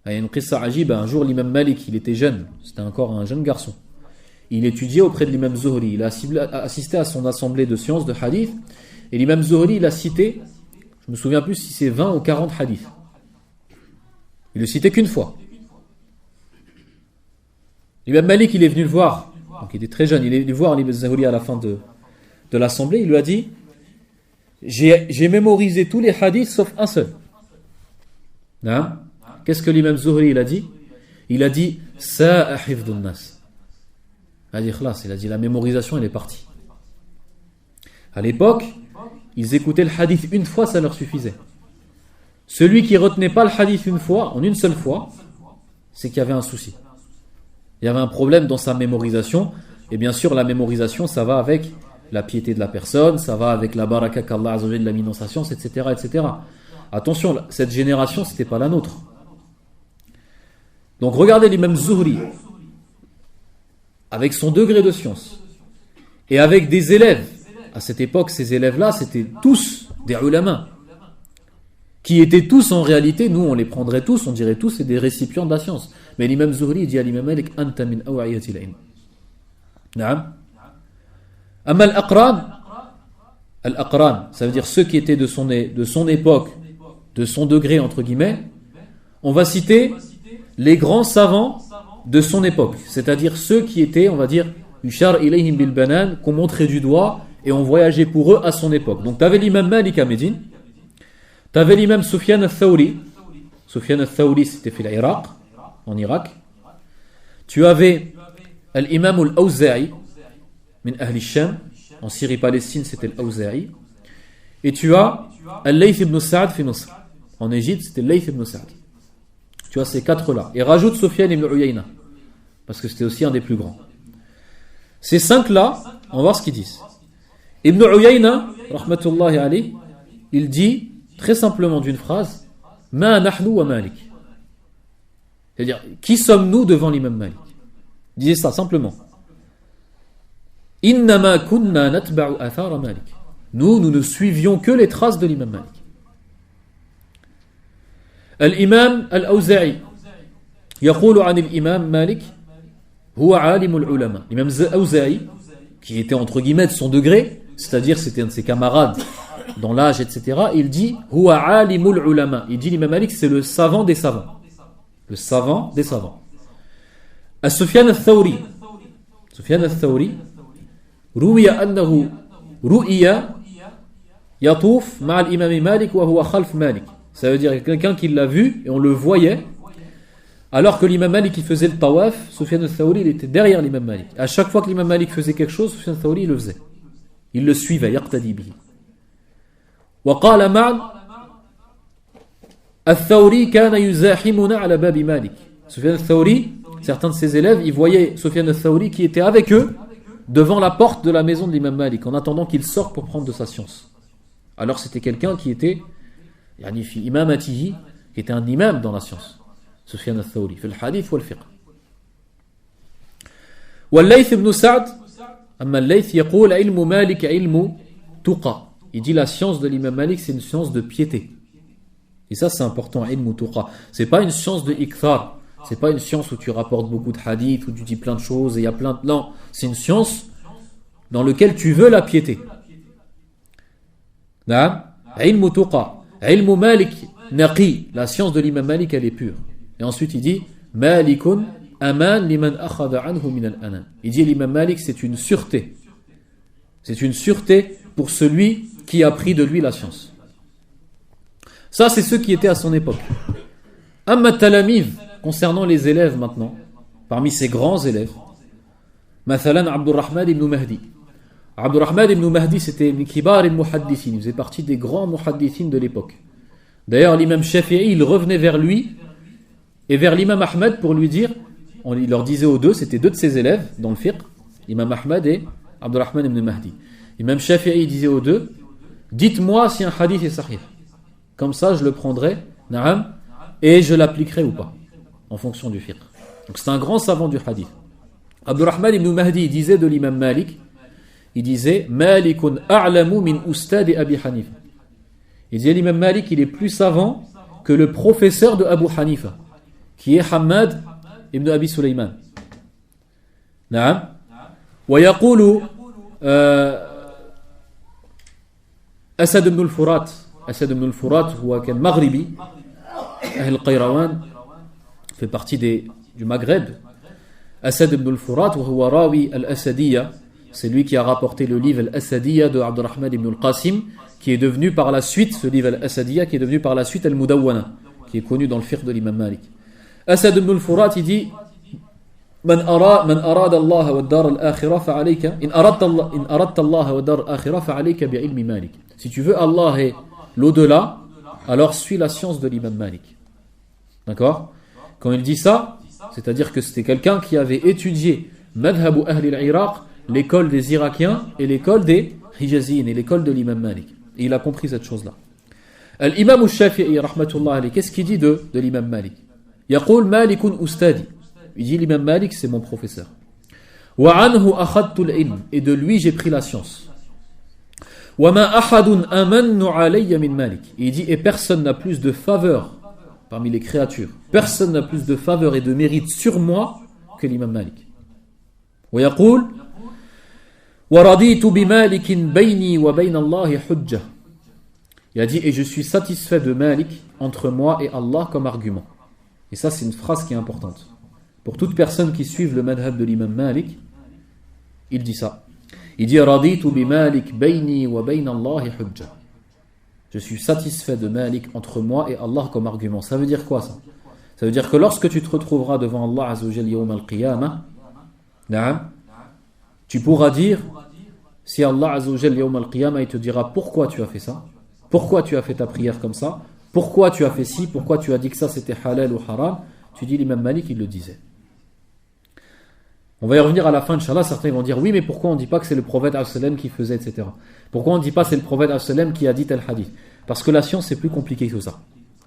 Il y a une qissa ajib, un jour l'imam Malik, il était jeune, c'était encore un jeune garçon. Il étudiait auprès de l'imam Zuhri, il a assisté à son assemblée de sciences, de hadith, et l'imam Zuhri il a cité, je me souviens plus si c'est 20 ou 40 hadiths. Il le citait qu'une fois. L'imam Malik il est venu le voir, donc il était très jeune, il est venu voir l'imam Zuhri à la fin de l'assemblée, il lui a dit j'ai mémorisé tous les hadiths sauf un seul. Qu'est-ce que l'imam Zuhri il a dit? Il a dit sa'a hifdun nas. Il a dit khlas, il a dit la mémorisation elle est partie. À l'époque, ils écoutaient le hadith une fois, ça leur suffisait. Celui qui retenait pas le hadith une fois, en une seule fois, c'est qu'il y avait un souci. Il y avait un problème dans sa mémorisation. Et bien sûr, la mémorisation, ça va avec la piété de la personne, ça va avec la baraka qu'Allah Azza wa Jalla l'a mis dans sa science, etc., etc. Attention, cette génération, c'était pas la nôtre. Donc regardez l'imam Zuhri, avec son degré de science, et avec des élèves. À cette époque, ces élèves-là, c'était tous des ulama, qui étaient tous en réalité, nous on les prendrait tous, on dirait tous, c'est des récipients de la science. Mais l'imam Zuhri dit à l'imam Malik, Anta min aw'iyati al-ilm. Naam. Amma al-aqran, ça veut dire ceux qui étaient de son époque, de son degré entre guillemets, on va citer les grands savants de son époque, c'est-à-dire ceux qui étaient, on va dire, yushar ilayhim bil banan, qu'on montrait du doigt et on voyageait pour eux à son époque. Donc tu avais l'imam Malik à Médine, tu avais l'imam Sufyan al-Thawri. Sufyan al-Thawri, c'était fait l'Irak, en Irak. Tu avais l'imam al-Awza'i min Ahli Sham, en Syrie-Palestine, c'était l'Awza'i. Et tu as al-Layth ibn Sa'd fi Misr. En Égypte, c'était Layth ibn Sa'd. Tu as ces quatre-là. Et rajoute Sufyan ibn Uyayna, parce que c'était aussi un des plus grands. Ces cinq-là, on va voir ce qu'ils disent. Ibn Uyayna, rahmatullahi alayh, il dit très simplement d'une phrase, Ma nahnu wa Malik. C'est-à-dire, qui sommes-nous devant l'imam Malik? Il disait ça simplement. Innama kunna natba'u athara Malik. Nous ne suivions que les traces de l'imam Malik. Al-imam al-Awza'i يقول عن الإمام مالك هو عالم العلماء. L'imam al-Awza'i, qui était entre guillemets de son degré, c'est-à-dire c'était un de ses camarades dans l'âge, etc., il dit huwa alimul ulama. Il dit l'imam Malik, c'est le savant des savants. Le savant des savants. Sufyan al-Thawri. Sufyan al-Thawri, ruwiya annahu ru'iya yatuf ma'a al-imam Malik wa huwa khalf Malik. Ça veut dire quelqu'un qui l'a vu et on le voyait. Alors que l'imam Malik il faisait le tawaf, Sufyan al-Thawri il était derrière l'imam Malik. À chaque fois que l'imam Malik faisait quelque chose, Sufyan al-Thawri il le faisait. Il le suivait, yaqtadi bihi. وقال معا الثوري كان يزاحمنا على باب مالك. Sufyan al-Thawri, certains de ses élèves, ils voyaient Sufyan al-Thawri qui était avec eux devant la porte de la maison de l'imam Malik en attendant qu'il sorte pour prendre de sa science. Alors c'était quelqu'un qui était yani fi imamatihi, qui était un imam dans la science. Sufyan al-Thawri في الحديث والفقه. والليث بن سعد أما الليث يقول علم مالك علم تقى. Il dit la science de l'imam Malik c'est une science de piété. Et ça c'est important, ilm tuqa. C'est pas une science de ikthar. C'est pas une science où tu rapportes beaucoup de hadiths, où tu dis plein de choses et il y a plein de... Non, c'est une science dans laquelle tu veux la piété. Naam, ilm tuqa. Ilm Malik naqi. La science de l'imam Malik elle est pure. Et ensuite il dit Malikun aman liman akhadha anhu min al-anan. Il dit l'imam Malik c'est une sûreté. C'est une sûreté pour celui qui a pris de lui la science. Ça c'est ceux qui étaient à son époque. Amma talamid, concernant les élèves maintenant, parmi ces grands élèves, Mathalan Abdurrahman ibn Mahdi. Abdurrahman ibn Mahdi c'était Kibar al-Muhaddithin, il faisait partie des grands muhaddithin de l'époque. D'ailleurs l'imam Shafi'i il revenait vers lui et vers l'imam Ahmad pour lui dire, il leur disait aux deux, c'était deux de ses élèves dans le fiqh, l'imam Ahmad et Abdurrahman ibn Mahdi. L'imam Shafi'i disait aux deux, dites-moi si un hadith est sahih. Comme ça je le prendrai, na'am, et je l'appliquerai ou pas, en fonction du fiqh. Donc c'est un grand savant du hadith. Abdurrahman ibn Mahdi il disait de l'imam Malik, il disait Malikun a'lamu min ustad Abi Hanifa. Il disait l'imam Malik il est plus savant que le professeur de Abu Hanifa, qui est Hamad ibn Abi Sulaiman. Naam. Wa yaqulu Asad ibn al-Furat. Asad ibn al-Furat هو كان مغربي أهل القيروان, fait partie du Maghreb. Asad ibn al-Furat وهو راوي الأسدية, c'est lui qui a rapporté le livre Al-Asadiyya de Abdurrahman ibn al-Qasim, qui est devenu par la suite, ce livre Al-Asadiyya qui est devenu par la suite Al-Mudawwana, qui est connu dans le fiqh de l'imam Malik. Asad ibn al-Furat il dit من أراد الله والدار الآخرة فعليك إن أردت الله والدار الآخرة فعليك بعلم مالك. Si tu veux Allah et l'au-delà, alors suis la science de l'imam Malik. D'accord? Quand il dit ça, c'est-à-dire que c'était quelqu'un qui avait étudié Madhabu Ahli al-Iraq, l'école des Irakiens et l'école des Hijaziyyin et l'école de l'imam Malik. Et il a compris cette chose-là. L'imam al-Shafi'i, rahmatullah alayhi, qu'est-ce qu'il dit de l'imam Malik? Yaqul Malikun ustadi. Il dit l'imam Malik, c'est mon professeur. Wa anhu akhadtu al-ilm. Et de lui, j'ai pris la science. Wa ma ahadun amannu alayya min Malik. Il dit, et personne n'a plus de faveur parmi les créatures. Personne n'a plus de faveur et de mérite sur moi que l'imam Malik. Wa yaqul wa raditu bi Malikin bayni wa bayna Allahi hujjah. Il a dit, et je suis satisfait de Malik entre moi et Allah comme argument. Et ça, c'est une phrase qui est importante. Pour toute personne qui suive le madhab de l'imam Malik, il dit ça. Il dit, raditu bi Malik bayni wa bayna Allahi hujjah. Je suis satisfait de Malik entre moi et Allah comme argument. Ça veut dire quoi ça? Ça veut dire que lorsque tu te retrouveras devant Allah Azza wa Jalla yawm al-qiyamah, tu pourras dire, si Allah Azza wa Jalla yawm al-qiyamah, il te dira pourquoi tu as fait ça, pourquoi tu as fait ta prière comme ça, pourquoi tu as fait ci, pourquoi tu as dit que ça c'était halal ou haram, tu dis l'imam Malik il le disait. On va y revenir à la fin, Inch'Allah. Certains vont dire oui, mais pourquoi on ne dit pas que c'est le prophète al-Sallam qui faisait, etc. Pourquoi on ne dit pas que c'est le prophète al-Sallam qui a dit tel hadith? Parce que la science c'est plus compliqué que ça,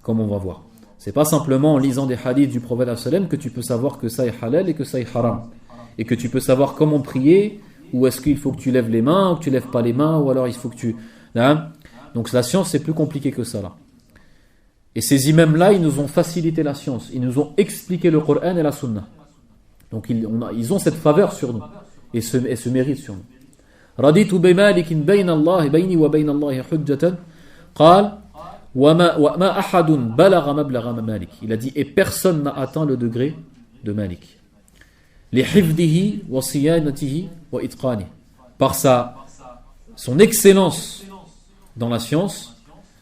comme on va voir. C'est pas simplement en lisant des hadiths du prophète al-Sallam que tu peux savoir que ça est halal et que ça est haram. Et que tu peux savoir comment prier, ou est-ce qu'il faut que tu lèves les mains, ou que tu lèves pas les mains, ou alors il faut que tu... Donc la science c'est plus compliqué que ça là. Et ces imams-là, ils nous ont facilité la science. Ils nous ont expliqué le Coran et la Sunna. Donc ils ont cette faveur sur nous. Et ce mérite sur nous. Raditu bi Malikin bayna Allah bayni wa bayna Allah hujjatan. Qal wa ma ahadun balagha mablagha Malik. Il a dit et personne n'a atteint le degré de Malik. Li hifdhihi wa siyanatihi wa itqanihi. Par son excellence dans la science,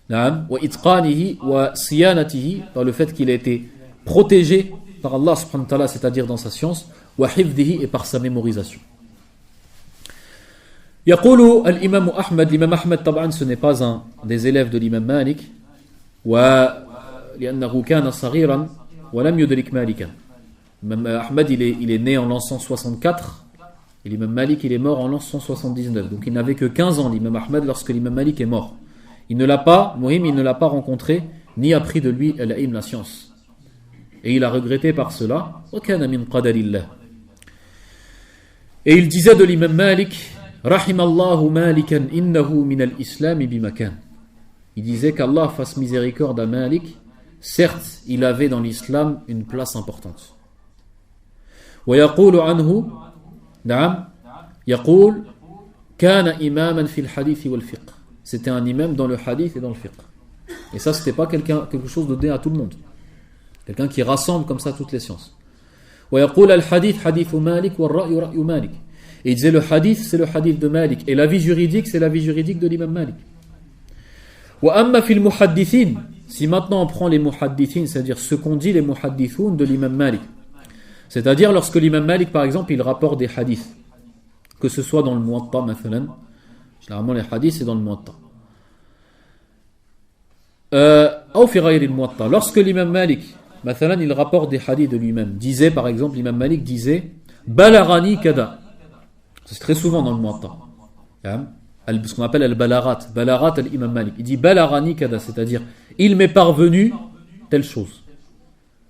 wa itqanihi wa siyanatihi, par le fait qu'il a été protégé par Allah subhanahu wa ta'ala, c'est-à-dire dans sa science, wa hifdhihi, et par sa mémorisation. Yaqulu al-imam Ahmad, l'imam Ahmad taban ce n'est pas un des élèves de l'imam Malik, wa li'annahu kana saghiran wa lam yudrik Malikan. L'imam Ahmad il est né en l'an 164 et l'imam Malik il est mort en l'an 179. Donc il n'avait que 15 ans l'imam Ahmad lorsque l'imam Malik est mort. Il ne l'a pas rencontré ni appris de lui la science. Et il a regretté par cela. Et il disait de l'imam Malik, Rahimallahu Malikan innahu min al-Islam bimakan. Il disait qu'Allah fasse miséricorde à Malik. Certes, il avait dans l'islam une place importante. Wa yaqulu anhu, na'am, yaqul kana imaman fil hadith wal fiqh. C'était un imam dans le hadith et dans le fiqh. Et ça, c'était pas quelque chose de donné à tout le monde. Quelqu'un qui rassemble comme ça toutes les sciences. ويقول الحديث حديث مالك والرأي رأي مالك. Et il disait le hadith c'est le hadith de Malik et la vie juridique c'est la vie juridique de l'imam Malik. وأما في المحدثين, si maintenant on prend les muhaddithin, c'est-à-dire ce qu'ont dit les muhaddithoun de l'imam Malik, c'est-à-dire lorsque l'imam Malik par exemple il rapporte des hadiths, que ce soit dans le Muwatta مثلا, généralement les hadiths c'est dans le Muwatta, ou fi ghayri al-Muwatta, lorsque l'imam Malik مثلا il rapporte des hadiths de lui-même, disait par exemple l'imam Malik disait Balagani kada, c'est très souvent dans le Muwatta, ce qu'on appelle al-Balagat, Balagat al-Imam Malik, il dit Balagani kada, c'est-à-dire il m'est parvenu telle chose.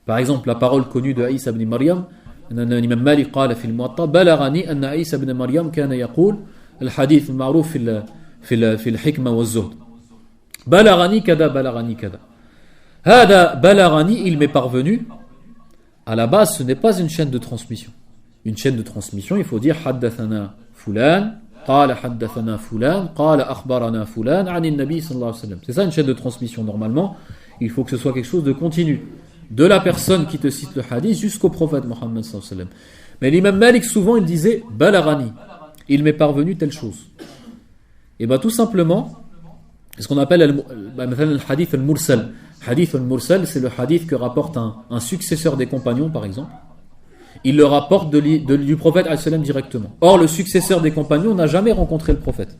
Par exemple la parole connue de Isa ibn Maryam, l'imam Malik قال في الموطأ بلغني أن عيسى بن مريم كان يقول الحديث المعروف في الحكمة والزهد بلغني كذا بلغني كذا. هذا بلغني, il m'est parvenu. À la base, ce n'est pas une chaîne de transmission. Une chaîne de transmission, il faut dire حدثنا فلان قال حدثنا فلان قال أخبرنا فلان عن النبي صلى الله عليه وسلم. C'est ça une chaîne de transmission. Normalement, il faut que ce soit quelque chose de continu. De la personne qui te cite le hadith jusqu'au prophète Mohammed sallallahu alayhi wa sallam. Mais l'imam Malik souvent il disait Balaghani, il m'est parvenu telle chose. Et bien tout simplement, ce qu'on appelle le hadith al-mursal. Hadith al-mursal, c'est le hadith que rapporte un successeur des compagnons par exemple. Il le rapporte du prophète alayhi salam directement. Or le successeur des compagnons n'a jamais rencontré le prophète.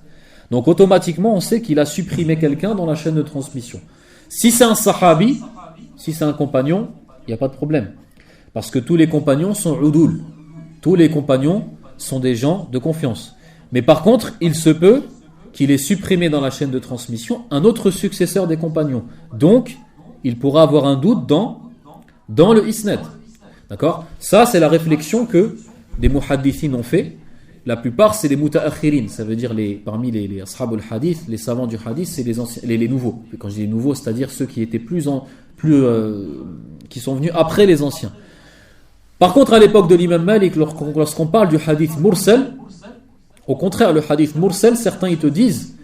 Donc automatiquement on sait qu'il a supprimé quelqu'un dans la chaîne de transmission. Si c'est un sahabi, si c'est un compagnon, il n'y a pas de problème. Parce que tous les compagnons sont udul. Tous les compagnons sont des gens de confiance. Mais par contre, il se peut qu'il ait supprimé dans la chaîne de transmission un autre successeur des compagnons. Donc, il pourra avoir un doute dans le isnad. D'accord ? Ça, c'est la réflexion que des muhaddithin ont fait. La plupart, c'est les muta'akhirin. Ça veut dire parmi les ashab al-hadith, les savants du hadith, c'est les nouveaux. Et quand je dis les nouveaux, c'est-à-dire ceux qui étaient qui sont venus après les anciens. Par contre, à l'époque de l'imam Malik, lorsqu'on parle du hadith mursal, au contraire, le hadith mursal, certains ils te disent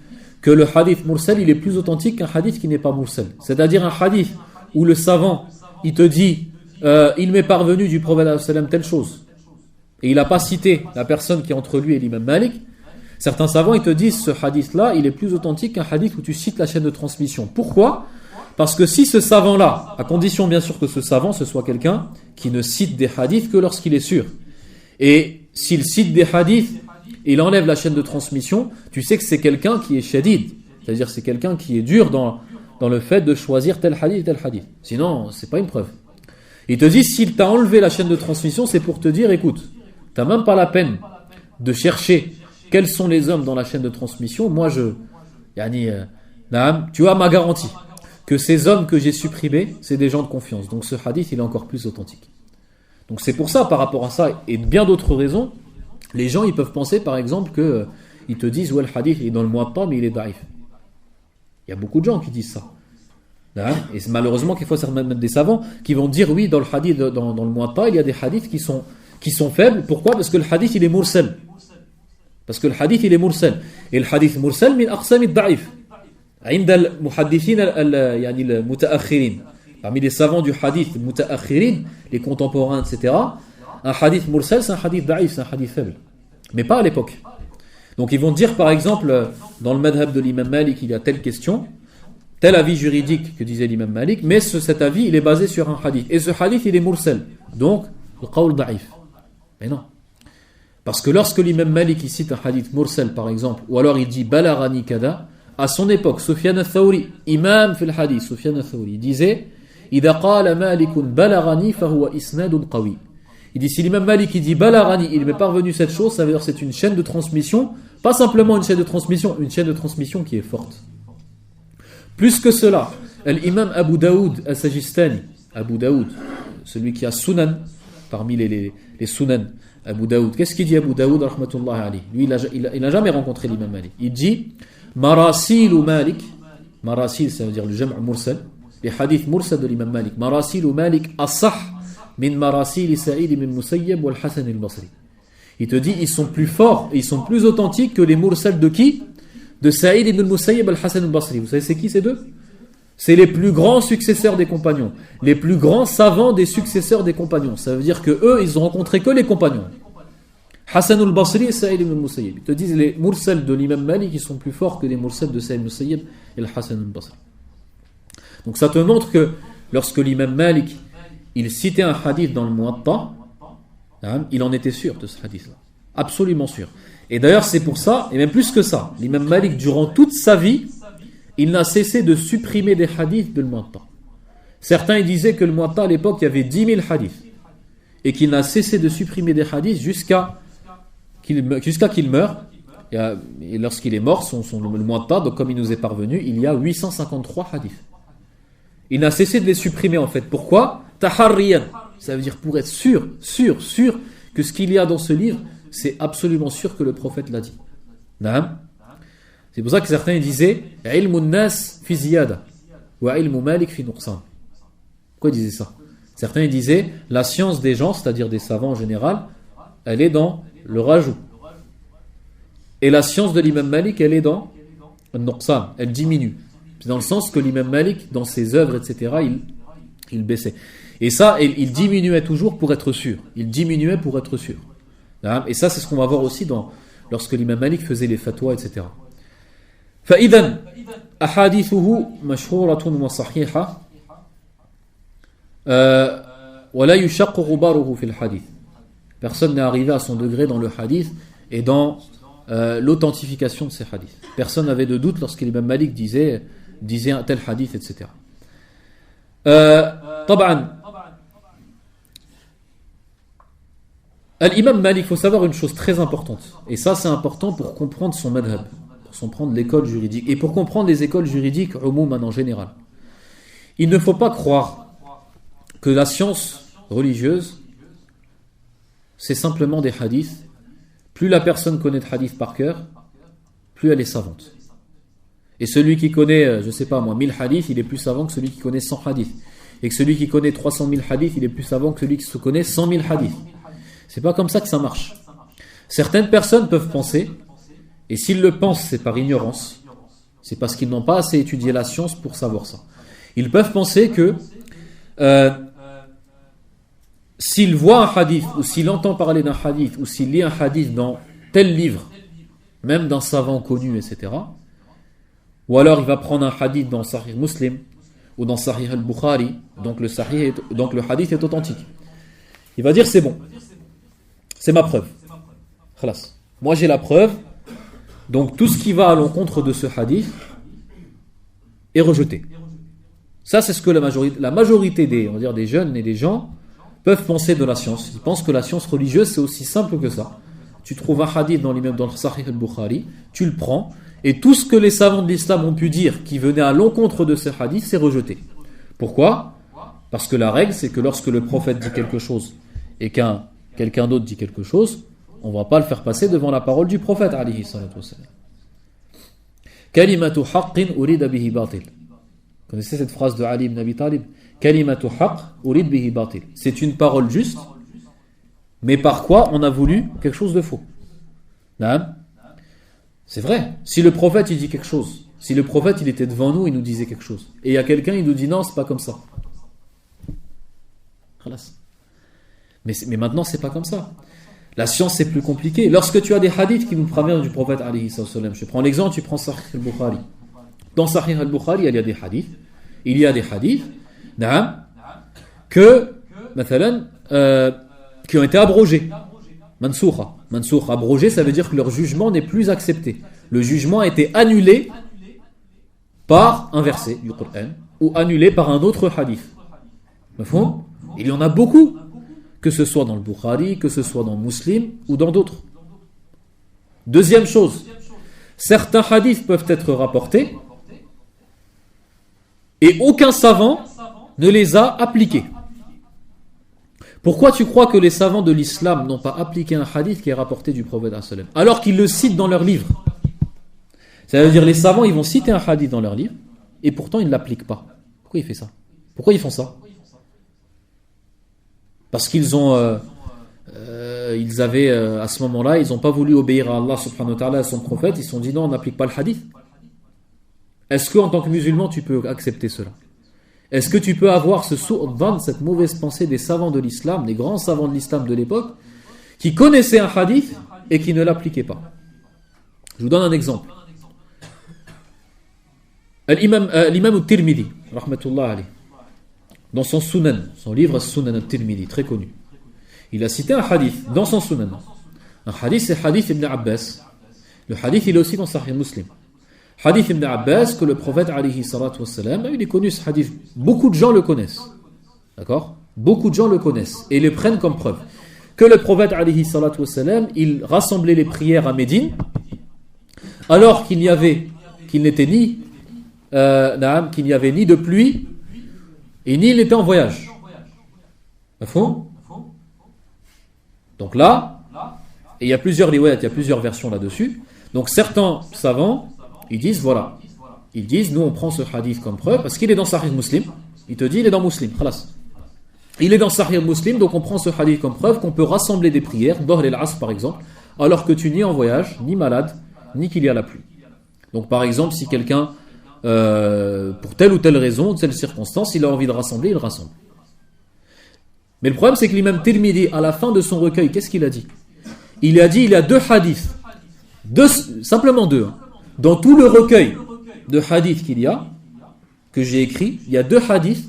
que le hadith mursal, il est plus authentique qu'un hadith qui n'est pas mursal. C'est-à-dire un hadith où le savant, il te dit il m'est parvenu du prophète sallam telle chose. Et il n'a pas cité la personne qui est entre lui et l'imam Malik. Certains savants, ils te disent ce hadith-là, il est plus authentique qu'un hadith où tu cites la chaîne de transmission. Pourquoi ? Parce que si ce savant-là, à condition bien sûr que ce savant, ce soit quelqu'un qui ne cite des hadiths que lorsqu'il est sûr. Et s'il cite des hadiths, il enlève la chaîne de transmission, tu sais que c'est quelqu'un qui est shadid. C'est-à-dire c'est quelqu'un qui est dur dans le fait de choisir tel hadith et tel hadith. Sinon, c'est pas une preuve. Il te dit, s'il t'a enlevé la chaîne de transmission, c'est pour te dire, écoute, t'as même pas la peine de chercher quels sont les hommes dans la chaîne de transmission. Moi, tu as ma garantie que ces hommes que j'ai supprimés, c'est des gens de confiance. Donc ce hadith, il est encore plus authentique. Donc c'est pour ça, par rapport à ça, et bien d'autres raisons, les gens, ils peuvent penser, par exemple, ils te disent, ouais, le hadith, il est dans le muwatta, mais il est daïf. Il y a beaucoup de gens qui disent ça. Et c'est malheureusement qu'il faut même des savants qui vont dire, oui, dans le hadith, dans le muwatta, il y a des hadiths qui sont faibles. Pourquoi ? Parce que le hadith, il est mursal. Parce que le hadith, il est mursal. Et le hadith mursal, min aqsam ad-da'if. عند المحدثين يعني المتأخرين. Parmi les savants du hadith, les muta'akhirin, les contemporains, etc., un hadith mursal, c'est un hadith da'if, c'est un hadith faible. Mais pas à l'époque. Donc ils vont dire, par exemple, dans le madhab de l'imam Malik, il y a telle question, tel avis juridique que disait l'imam Malik, mais cet avis, il est basé sur un hadith. Et ce hadith, il est mursal. Donc, le qawl da'if. Mais non. Parce que lorsque l'imam Malik il cite un hadith mursal, par exemple, ou alors il dit balagani kada, à son époque, Sufyan al-Thawri, imam fil hadith, Sufyan al-Thawri, disait إذا قال مالك بلغني فهو إسناد قوي. Il dit, si l'imam Malik il dit balagani, il m'est parvenu cette chose, ça veut dire que c'est une chaîne de transmission, pas simplement une chaîne de transmission qui est forte. Plus que cela, l'imam Abu Daoud al-Sajistani, Abu Daoud, celui qui a Sunan, parmi les Sunan, Abu Daoud, qu'est-ce qu'il dit Abu Daoud rahmatullahi alayhi? Lui, il n'a jamais rencontré l'imam Malik. Il dit Marasil ou Malik, Marasil, ça veut dire le jam' mursal, les hadiths mursal de l'imam Malik, Marasil ou Malik asah min Marasil Sa'id ibn Musayyab wal Hasan al-Basri. Il te dit, ils sont plus forts, ils sont plus authentiques que les mursal de qui? De Sa'id ibn Musayyab al-Hasan al-Basri. Vous savez c'est qui ces deux? C'est les plus grands successeurs des compagnons, les plus grands savants des successeurs des compagnons. Ça veut dire que eux, ils ont rencontré que les compagnons. Hasan al-Basri et Sa'id ibn Musayyab. Ils te disent les mursal de l'imam Malik, ils sont plus forts que les mursal de Sa'id ibn Musayyab et le Hasan al-Basri. Donc ça te montre que lorsque l'imam Malik il citait un hadith dans le Muwatta, il en était sûr de ce hadith-là. Absolument sûr. Et d'ailleurs, c'est pour ça, et même plus que ça, l'imam Malik, durant toute sa vie, il n'a cessé de supprimer des hadiths de le Muwatta. Certains ils disaient que le Muwatta, à l'époque, il y avait 10 000 hadiths. Et qu'il n'a cessé de supprimer des hadiths jusqu'à qu'il meure. Et lorsqu'il est mort, le Muwatta, donc comme il nous est parvenu, il y a 853 hadiths. Il n'a cessé de les supprimer en fait. Pourquoi ? Taharriyan. Ça veut dire pour être sûr que ce qu'il y a dans ce livre, c'est absolument sûr que le prophète l'a dit. Naam. C'est pour ça que certains disaient ilmu nas fi ziyada wa ilmu Malik fi nuqsan. Pourquoi ils disaient ça? Certains disaient la science des gens, c'est-à-dire des savants en général, elle est dans le rajout. Et la science de l'imam Malik, elle est dans le nuqsan, elle diminue. C'est dans le sens que l'imam Malik, dans ses œuvres, etc., il baissait. Et ça, il diminuait toujours pour être sûr. Il diminuait pour être sûr. Et ça, c'est ce qu'on va voir aussi lorsque l'imam Malik faisait les fatwas, etc. فإذا أحاديثه مشهورة وصحيحة ولا يشق غباره في الحديث. Personne n'est arrivé à son degré dans le hadith et dans l'authentification de ces hadiths. Personne n'avait de doute lorsque l'imam Malik disait un tel hadith, etc. طبعا Al-Imam Malik, il faut savoir une chose très importante. Et ça, c'est important pour comprendre son madhab, pour comprendre l'école juridique, et pour comprendre les écoles juridiques en général. Il ne faut pas croire que la science religieuse, c'est simplement des hadiths. Plus la personne connaît de hadiths par cœur, plus elle est savante. Et celui qui connaît, je sais pas moi, 1000 hadiths, il est plus savant que celui qui connaît 100 hadiths. Et que celui qui connaît 300 000 hadiths, il est plus savant que celui qui se connaît 100 000 hadiths. C'est pas comme ça que ça marche. Certaines personnes peuvent penser, et s'ils le pensent, c'est par ignorance, c'est parce qu'ils n'ont pas assez étudié la science pour savoir ça. Ils peuvent penser que s'il voit un hadith, ou s'il entend parler d'un hadith, ou s'il lit un hadith dans tel livre, même d'un savant connu, etc., ou alors il va prendre un hadith dans Sahih Muslim, ou dans Sahih al-Bukhari, donc le hadith est authentique. Il va dire c'est bon, c'est ma preuve. Khalas. Moi j'ai la preuve, donc tout ce qui va à l'encontre de ce hadith est rejeté. Ça c'est ce que la majorité des jeunes et des gens peuvent penser de la science. Ils pensent que la science religieuse c'est aussi simple que ça. Tu trouves un hadith dans le Sahih al-Bukhari, tu le prends, et tout ce que les savants de l'islam ont pu dire qui venait à l'encontre de ce hadith, c'est rejeté. Pourquoi ? Parce que la règle, c'est que lorsque le prophète dit quelque chose et quelqu'un d'autre dit quelque chose, on ne va pas le faire passer devant la parole du prophète alayhi salatu wassalam. Kalimatu haqqin urida bihi batil. Vous connaissez cette phrase de Ali ibn Abi Talib ? Kalimatu haqq urid bihi batil. C'est une parole juste, mais par quoi on a voulu quelque chose de faux. Naam. C'est vrai. Si le prophète il dit quelque chose, si le prophète il était devant nous, il nous disait quelque chose, et il y a quelqu'un il nous dit non, c'est pas comme ça. Mais maintenant c'est pas comme ça. La science c'est plus compliqué. Lorsque tu as des hadiths qui nous proviennent du prophète alayhi sallam, je prends l'exemple, tu prends Sahih al-Bukhari. Dans Sahih al-Bukhari, il y a des hadiths, que, qui ont été abrogés. Mansoukha, abrogé, ça veut dire que leur jugement n'est plus accepté. Le jugement a été annulé par un verset du Coran ou annulé par un autre hadith. Il y en a beaucoup, que ce soit dans le Bukhari, que ce soit dans Muslim ou dans d'autres. Deuxième chose, certains hadiths peuvent être rapportés et aucun savant ne les a appliqués. Pourquoi tu crois que les savants de l'islam n'ont pas appliqué un hadith qui est rapporté du prophète alors qu'ils le citent dans leurs livres? Ça veut dire les savants ils vont citer un hadith dans leurs livres et pourtant ils ne l'appliquent pas. Pourquoi ils font ça? Pourquoi ils font ça? Parce qu'ils avaient à ce moment-là, ils n'ont pas voulu obéir à Allah subhanahu wa ta'ala, à son prophète, ils se sont dit non, on n'applique pas le hadith. Est-ce qu'en tant que musulman tu peux accepter cela? Est-ce que tu peux avoir cette mauvaise pensée des savants de l'islam, des grands savants de l'islam de l'époque, qui connaissaient un hadith et qui ne l'appliquaient pas? Je vous donne un exemple. L'imam al-Tirmidhi, rahmatullah alayh, dans son Sunan, son livre Sunan al-Tirmidhi, très connu, il a cité un hadith dans son Sunan. Un hadith, c'est hadith ibn Abbas. Le hadith, il est aussi dans Sahih Muslim. Hadith ibn Abbas, que le prophète alayhi salatu wassalam, il est connu ce hadith. Beaucoup de gens le connaissent. D'accord? Beaucoup de gens le connaissent et le prennent comme preuve. Que le prophète alayhi salatu wassalam, il rassemblait les prières à Médine, alors qu'il n'y avait ni de pluie et ni il était en voyage. Donc là, et il y a plusieurs riwayat, il y a plusieurs versions là-dessus. Donc certains savants, ils disent nous on prend ce hadith comme preuve parce qu'il est dans Sahih Muslim. Il te dit il est dans Muslim. Khalas. Il est dans Sahih Muslim, donc on prend ce hadith comme preuve qu'on peut rassembler des prières, Dohr et l'Asr par exemple, alors que tu n'es en voyage, ni malade, ni qu'il y a la pluie. Donc par exemple, si quelqu'un, pour telle ou telle raison, telle circonstance, il a envie de rassembler, il rassemble. Mais le problème c'est que l'imam Tirmidhi, à la fin de son recueil, qu'est-ce qu'il a dit? Il a dit il y a deux hadiths, simplement deux. Dans tout le recueil de hadiths qu'il y a, que j'ai écrit, il y a deux hadiths.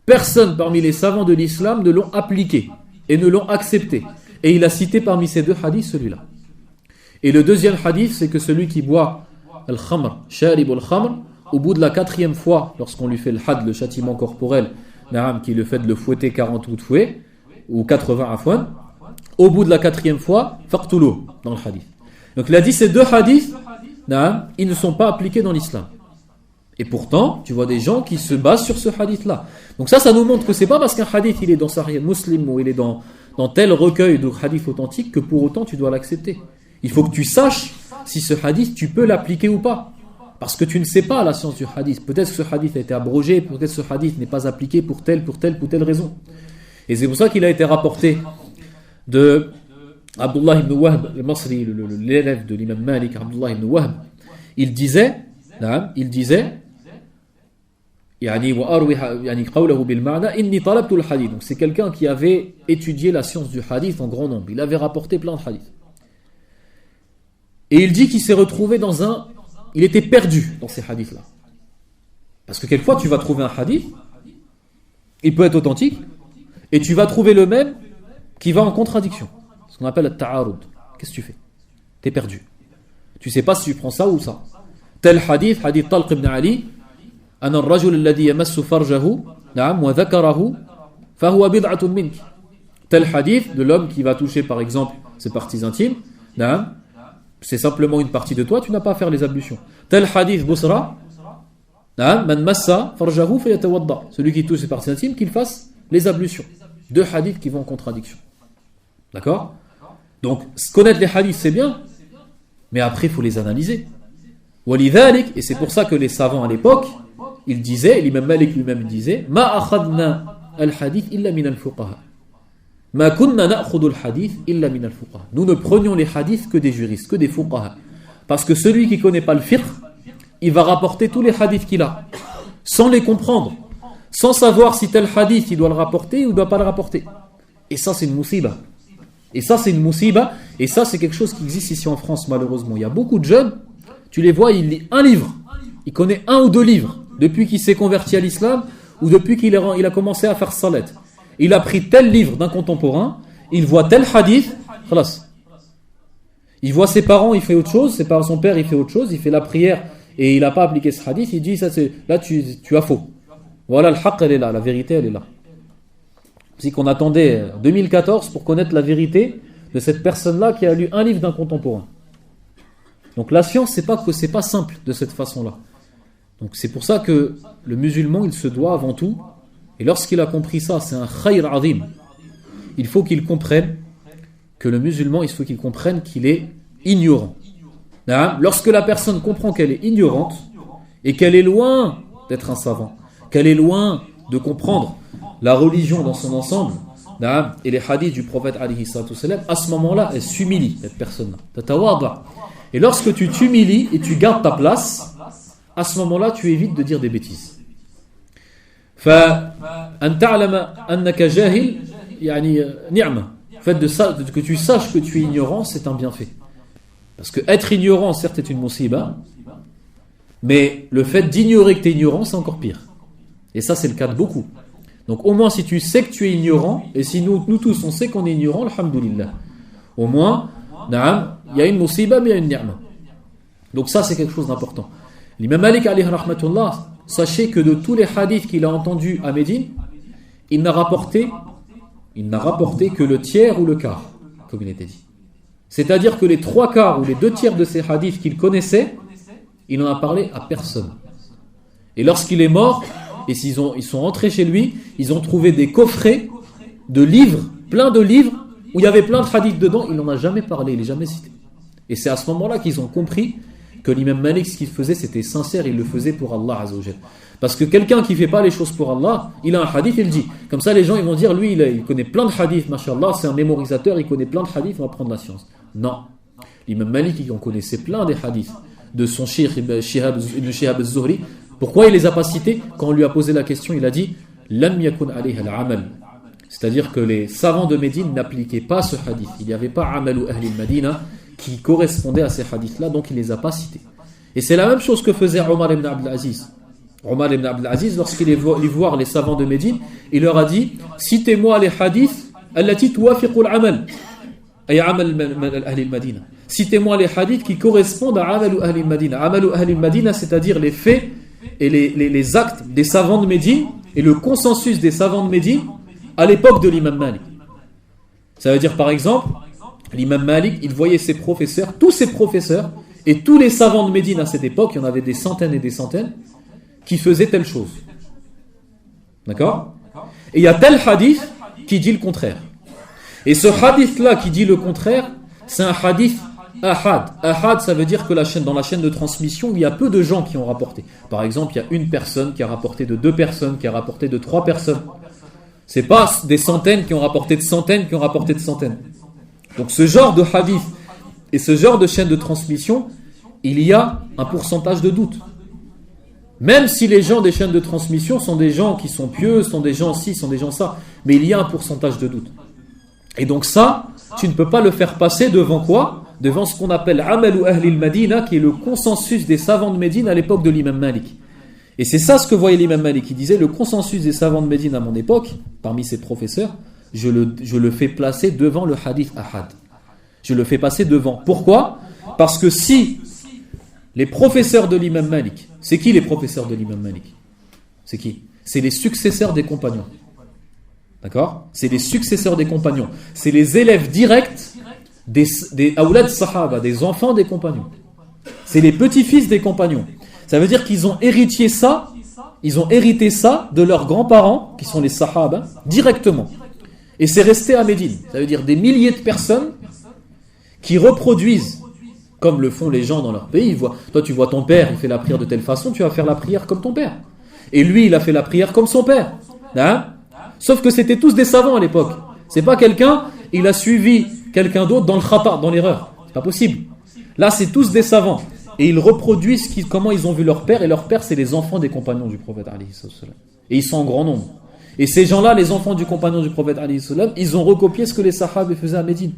Personne parmi les savants de l'islam ne l'ont appliqué et ne l'ont accepté. Et il a cité parmi ces deux hadiths celui-là. Et le deuxième hadith, c'est que celui qui boit al-khamr, sharib al-khamr, au bout de la 4e fois, lorsqu'on lui fait le had, le châtiment corporel, qui est le fait de le fouetter 40 coups de fouet, ou 80 afwan, au bout de la 4e fois, faqtulu, dans le hadith. Donc il a dit ces deux hadiths, ils ne sont pas appliqués dans l'islam. Et pourtant, tu vois des gens qui se basent sur ce hadith-là. Donc ça nous montre que c'est pas parce qu'un hadith il est dans Sahih Muslim ou il est dans tel recueil de hadith authentique que pour autant tu dois l'accepter. Il faut que tu saches si ce hadith tu peux l'appliquer ou pas. Parce que tu ne sais pas la science du hadith. Peut-être que ce hadith a été abrogé, peut-être que ce hadith n'est pas appliqué pour telle raison. Et c'est pour ça qu'il a été rapporté de Abdullah ibn Wahb, le Masri, l'élève de l'imam Malik, Abdullah ibn Wahb, il disait, donc c'est quelqu'un qui avait étudié la science du hadith en grand nombre. Il avait rapporté plein de hadiths. Et il dit qu'il s'est retrouvé il était perdu dans ces hadiths-là. Parce que quelquefois tu vas trouver un hadith, il peut être authentique, et tu vas trouver le même qui va en contradiction. Ce qu'on appelle le ta'arud. Qu'est-ce que tu fais? T'es perdu. Tu sais pas si tu prends ça ou ça. Tel hadith Talq ibn Ali, أن الرجل الذي يمس فرجه وذكره فهو بدعة منك. Tel hadith de l'homme qui va toucher par exemple ses parties intimes, c'est simplement une partie de toi, tu n'as pas à faire les ablutions. Tel hadith Busra, man massa farjahu fayatawadda. Celui qui touche ses parties intimes, qu'il fasse les ablutions. Deux hadiths qui vont en contradiction. D'accord? Donc, connaître les hadiths, c'est bien, mais après, il faut les analyser. Et c'est pour ça que les savants à l'époque, ils disaient, l'imam Malik lui-même disait, Ma akhadna al-hadith illa min al-fuqaha. Ma kunna na'khudhu al-hadith illa min al-fuqaha. Nous ne prenions les hadiths que des juristes, que des fuqaha. Parce que celui qui ne connaît pas le fiqh, il va rapporter tous les hadiths qu'il a, sans les comprendre, sans savoir si tel hadith il doit le rapporter ou il ne doit pas le rapporter. Et ça, c'est une musiba. Et ça, c'est quelque chose qui existe ici en France, malheureusement. Il y a beaucoup de jeunes, tu les vois, ils lisent un livre. Il connaît un ou deux livres depuis qu'il s'est converti à l'islam ou depuis qu'il a commencé à faire salat. Il a pris tel livre d'un contemporain, il voit tel hadith, khalas. Il voit ses parents, il fait autre chose, son père, il fait autre chose, il fait la prière et il n'a pas appliqué ce hadith, il dit, là tu as faux. Voilà, le haqq, elle est là, la vérité, elle est là. C'est qu'on attendait 2014 pour connaître la vérité de cette personne-là qui a lu un livre d'un contemporain. Donc la science, c'est pas simple de cette façon-là. Donc c'est pour ça que le musulman, il se doit avant tout, et lorsqu'il a compris ça, c'est un khayr azim. Il faut qu'il comprenne que le musulman, il faut qu'il comprenne qu'il est ignorant. Lorsque la personne comprend qu'elle est ignorante et qu'elle est loin d'être un savant, qu'elle est loin de comprendre la religion dans son ensemble, et les hadiths du prophète alayhi salatu wassalam, à ce moment-là, elle s'humilie, cette personne-là. Et lorsque tu t'humilies et tu gardes ta place, à ce moment-là, tu évites de dire des bêtises. فأن تعلم أنك جاهل يعني نعمة. Le fait que tu saches que tu es ignorant, c'est un bienfait. Parce que être ignorant, certes, est une musiba, mais le fait d'ignorer que tu es ignorant, c'est encore pire. Et ça, c'est le cas de beaucoup. Donc au moins, si tu sais que tu es ignorant, et si nous tous, on sait qu'on est ignorant, alhamdoulilah. Au moins, il y a une musiba, mais il y a une ni'ma. Donc ça, c'est quelque chose d'important. L'imam Malik, alayhi rahmatullah, sachez que de tous les hadiths qu'il a entendus à Médine, il n'a rapporté que le tiers ou le quart, comme il était dit. C'est-à-dire que les 3/4 ou les 2/3 de ces hadiths qu'il connaissait, il n'en a parlé à personne. Et lorsqu'il est mort, et ils sont rentrés chez lui, ils ont trouvé des coffrets de livres, plein de livres, où il y avait plein de hadiths dedans, il n'en a jamais parlé, il n'est jamais cité. Et c'est à ce moment-là qu'ils ont compris que l'imam Malik, ce qu'il faisait, c'était sincère, il le faisait pour Allah Azza wa Jal. Parce que quelqu'un qui ne fait pas les choses pour Allah, il a un hadith, il le dit. Comme ça, les gens ils vont dire, lui, il connaît plein de hadiths, mashallah, c'est un mémorisateur, il connaît plein de hadiths, on va prendre la science. Non. L'imam Malik, il en connaissait plein des hadiths de son cheikh Ibn Shihab az-Zuhri. Pourquoi il les a pas cités? Quand on lui a posé la question, il a dit Lam yakun alayha al-amal. C'est-à-dire que les savants de Médine n'appliquaient pas ce hadith. Il n'y avait pas amalu ahli al-Madina qui correspondait à ces hadiths-là, donc il ne les a pas cités. Et c'est la même chose que faisait Omar ibn Abdel Aziz. Omar ibn Abdel Aziz, lorsqu'il est allé voir les savants de Médine, il leur a dit citez-moi les hadiths allati tuwafiqu al-amal. Ay amal ahli al-Madina. Citez-moi les hadiths qui correspondent à amalu ahli al-Madina. Amalu ahli al-Madina, c'est-à-dire les faits et les actes des savants de Médine et le consensus des savants de Médine à l'époque de l'imam Malik. Ça veut dire par exemple, l'imam Malik, il voyait ses professeurs, tous ses professeurs, et tous les savants de Médine à cette époque, il y en avait des centaines et des centaines, qui faisaient telle chose. D'accord ? Et il y a tel hadith qui dit le contraire. Et ce hadith-là qui dit le contraire, c'est un hadith ahad. Ahad, ça veut dire que dans la chaîne de transmission, il y a peu de gens qui ont rapporté. Par exemple, il y a une personne qui a rapporté de 2 personnes, qui a rapporté de 3 personnes. C'est pas des centaines qui ont rapporté de centaines, qui ont rapporté de centaines. Donc ce genre de hadith et ce genre de chaîne de transmission, il y a un pourcentage de doute. Même si les gens des chaînes de transmission sont des gens qui sont pieux, sont des gens ci, sont des gens ça, mais il y a un pourcentage de doute. Et donc ça, tu ne peux pas le faire passer devant quoi ? Devant ce qu'on appelle Amalu Ahlil Madina, qui est le consensus des savants de Médine à l'époque de l'imam Malik. Et c'est ça ce que voyait l'imam Malik. Il disait, le consensus des savants de Médine à mon époque, parmi ses professeurs, je le fais placer devant le hadith ahad. Je le fais passer devant. Pourquoi ? Parce que si les professeurs de l'imam Malik, c'est qui les professeurs de l'imam Malik ? C'est qui ? C'est les successeurs des compagnons. D'accord ? C'est les successeurs des compagnons. C'est les élèves directs des awlad sahaba, des enfants des compagnons. C'est les petits-fils des compagnons. Ça veut dire qu'ils ont hérité ça de leurs grands-parents, qui sont les sahaba, directement. Et c'est resté à Médine. Ça veut dire des milliers de personnes qui reproduisent, comme le font les gens dans leur pays. Toi, tu vois ton père, il fait la prière de telle façon, tu vas faire la prière comme ton père. Et lui, il a fait la prière comme son père. Hein? Sauf que c'était tous des savants à l'époque. C'est pas quelqu'un, il a suivi quelqu'un d'autre dans le khata, dans l'erreur. C'est pas possible. Là, c'est tous des savants. Et ils reproduisent comment ils ont vu leur père. Et leur père, c'est les enfants des compagnons du prophète. Et ils sont en grand nombre. Et ces gens-là, les enfants du compagnon du prophète, ils ont recopié ce que les sahabes faisaient à Médine.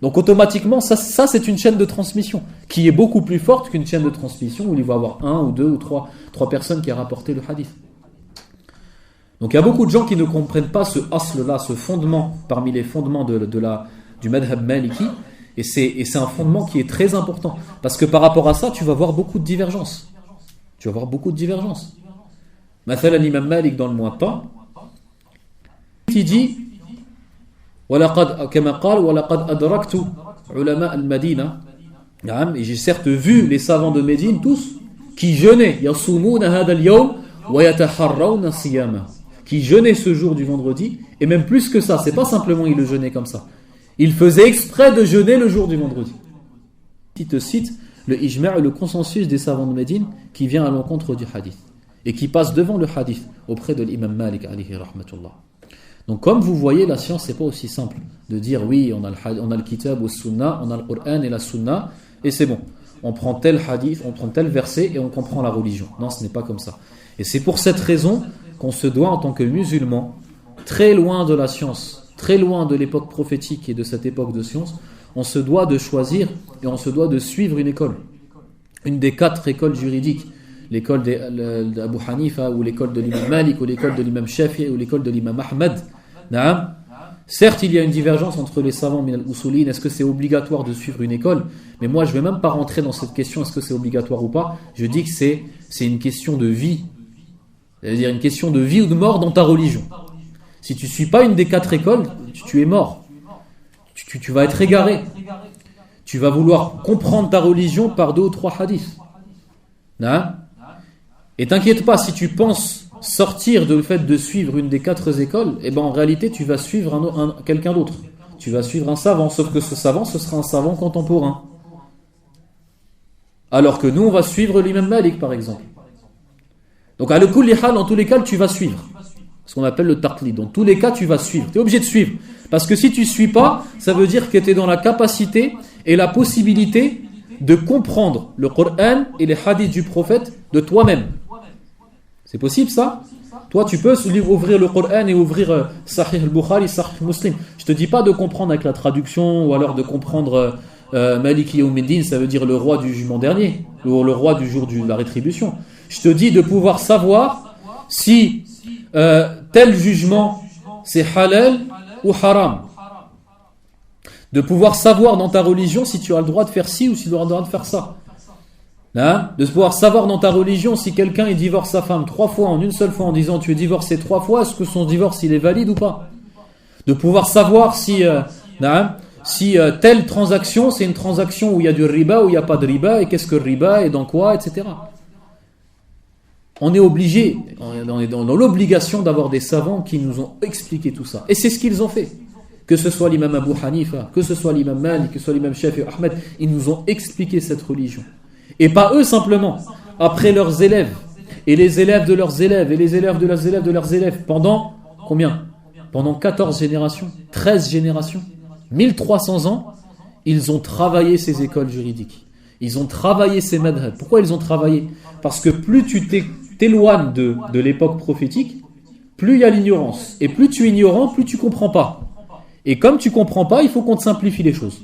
Donc automatiquement, ça c'est une chaîne de transmission qui est beaucoup plus forte qu'une chaîne de transmission où il va y avoir 1 ou 2 ou 3 personnes qui ont rapporté le hadith. Donc il y a beaucoup de gens qui ne comprennent pas ce asl-là, ce fondement parmi les fondements du madhab maliki, et c'est un fondement qui est très important parce que par rapport à ça, tu vas voir beaucoup de divergences. Mathalan, l'imam Malik dans le Muwatta, il dit كما قال ولقد أدركت علماء المدينة et j'ai certes vu les savants de Médine tous qui jeûnaient يصومون هذا اليوم ويتحرون صيامه, qui jeûnaient ce jour du vendredi, et même plus que ça, c'est pas simplement ils le jeûnaient comme ça, ils faisaient exprès de jeûner le jour du vendredi. Il te cite le ijma', le consensus des savants de Médine qui vient à l'encontre du hadith et qui passe devant le hadith auprès de l'imam Malik alayhi rahmatullah. Donc comme vous voyez, la science c'est pas aussi simple de dire oui, on a le kitab ou sunna, on a le Coran et la sunna et c'est bon, on prend tel hadith, on prend tel verset et on comprend la religion. Non, ce n'est pas comme ça. Et c'est pour cette raison qu'on se doit en tant que musulman, très loin de la science, très loin de l'époque prophétique et de cette époque de science, on se doit de choisir et on se doit de suivre une école, une des 4 écoles juridiques, l'école d'Abu Hanifa ou l'école de l'imam Malik ou l'école de l'imam Shafi'i ou l'école de l'imam Ahmad. Naam. Certes, il y a une divergence entre les savants min al-usulin, est-ce que c'est obligatoire de suivre une école? Mais moi, je ne vais même pas rentrer dans cette question, est-ce que c'est obligatoire ou pas? Je dis que c'est une question de vie. C'est-à-dire une question de vie ou de mort dans ta religion. Si tu ne suis pas une des 4 écoles, tu es mort. Tu vas être égaré. Tu vas vouloir comprendre ta religion par 2 ou 3 hadiths. Naam. Et t'inquiète pas, si tu penses sortir de le fait de suivre une des 4 écoles, eh ben en réalité tu vas suivre quelqu'un d'autre. Tu vas suivre un savant, sauf que ce savant, ce sera un savant contemporain. Alors que nous, on va suivre l'imam Malik, par exemple. Donc à al-kulli hal, dans tous les cas, tu vas suivre. Ce qu'on appelle le taqlid. Dans tous les cas, tu vas suivre. Tu es obligé de suivre. Parce que si tu ne suis pas, ça veut dire que tu es dans la capacité et la possibilité de comprendre le Coran et les hadiths du prophète de toi-même. C'est possible ça? Toi tu peux ouvrir le Coran et ouvrir Sahih al-Bukhari, Sahih Muslim. Je te dis pas de comprendre avec la traduction ou alors de comprendre Maliki Yawmiddin, ça veut dire le roi du jugement dernier ou le roi du jour de la rétribution. Je te dis de pouvoir savoir si tel jugement c'est halal ou haram. De pouvoir savoir dans ta religion si tu as le droit de faire ci ou si tu as le droit de faire ça. Hein, de pouvoir savoir dans ta religion si quelqu'un il divorce sa femme 3 fois en une seule fois en disant tu es divorcé 3 fois, est-ce que son divorce il est valide ou pas? De pouvoir savoir si telle transaction c'est une transaction où il y a du riba ou il n'y a pas de riba, et qu'est-ce que le riba et dans quoi, etc. On est obligé, on est dans l'obligation d'avoir des savants qui nous ont expliqué tout ça. Et c'est ce qu'ils ont fait. Que ce soit l'imam Abu Hanifa, que ce soit l'imam Malik, que ce soit l'imam Shafi'i Ahmed, ils nous ont expliqué cette religion. Et pas eux simplement, après leurs élèves, et les élèves de leurs élèves, et les élèves de leurs élèves de leurs élèves, pendant combien? Pendant 14 générations, 13 générations, 1300 ans, ils ont travaillé ces écoles juridiques. Ils ont travaillé ces madhhab. Pourquoi ils ont travaillé? Parce que plus tu t'éloignes de l'époque prophétique, plus il y a l'ignorance. Et plus tu es ignorant, plus tu comprends pas. Et comme tu comprends pas, il faut qu'on te simplifie les choses.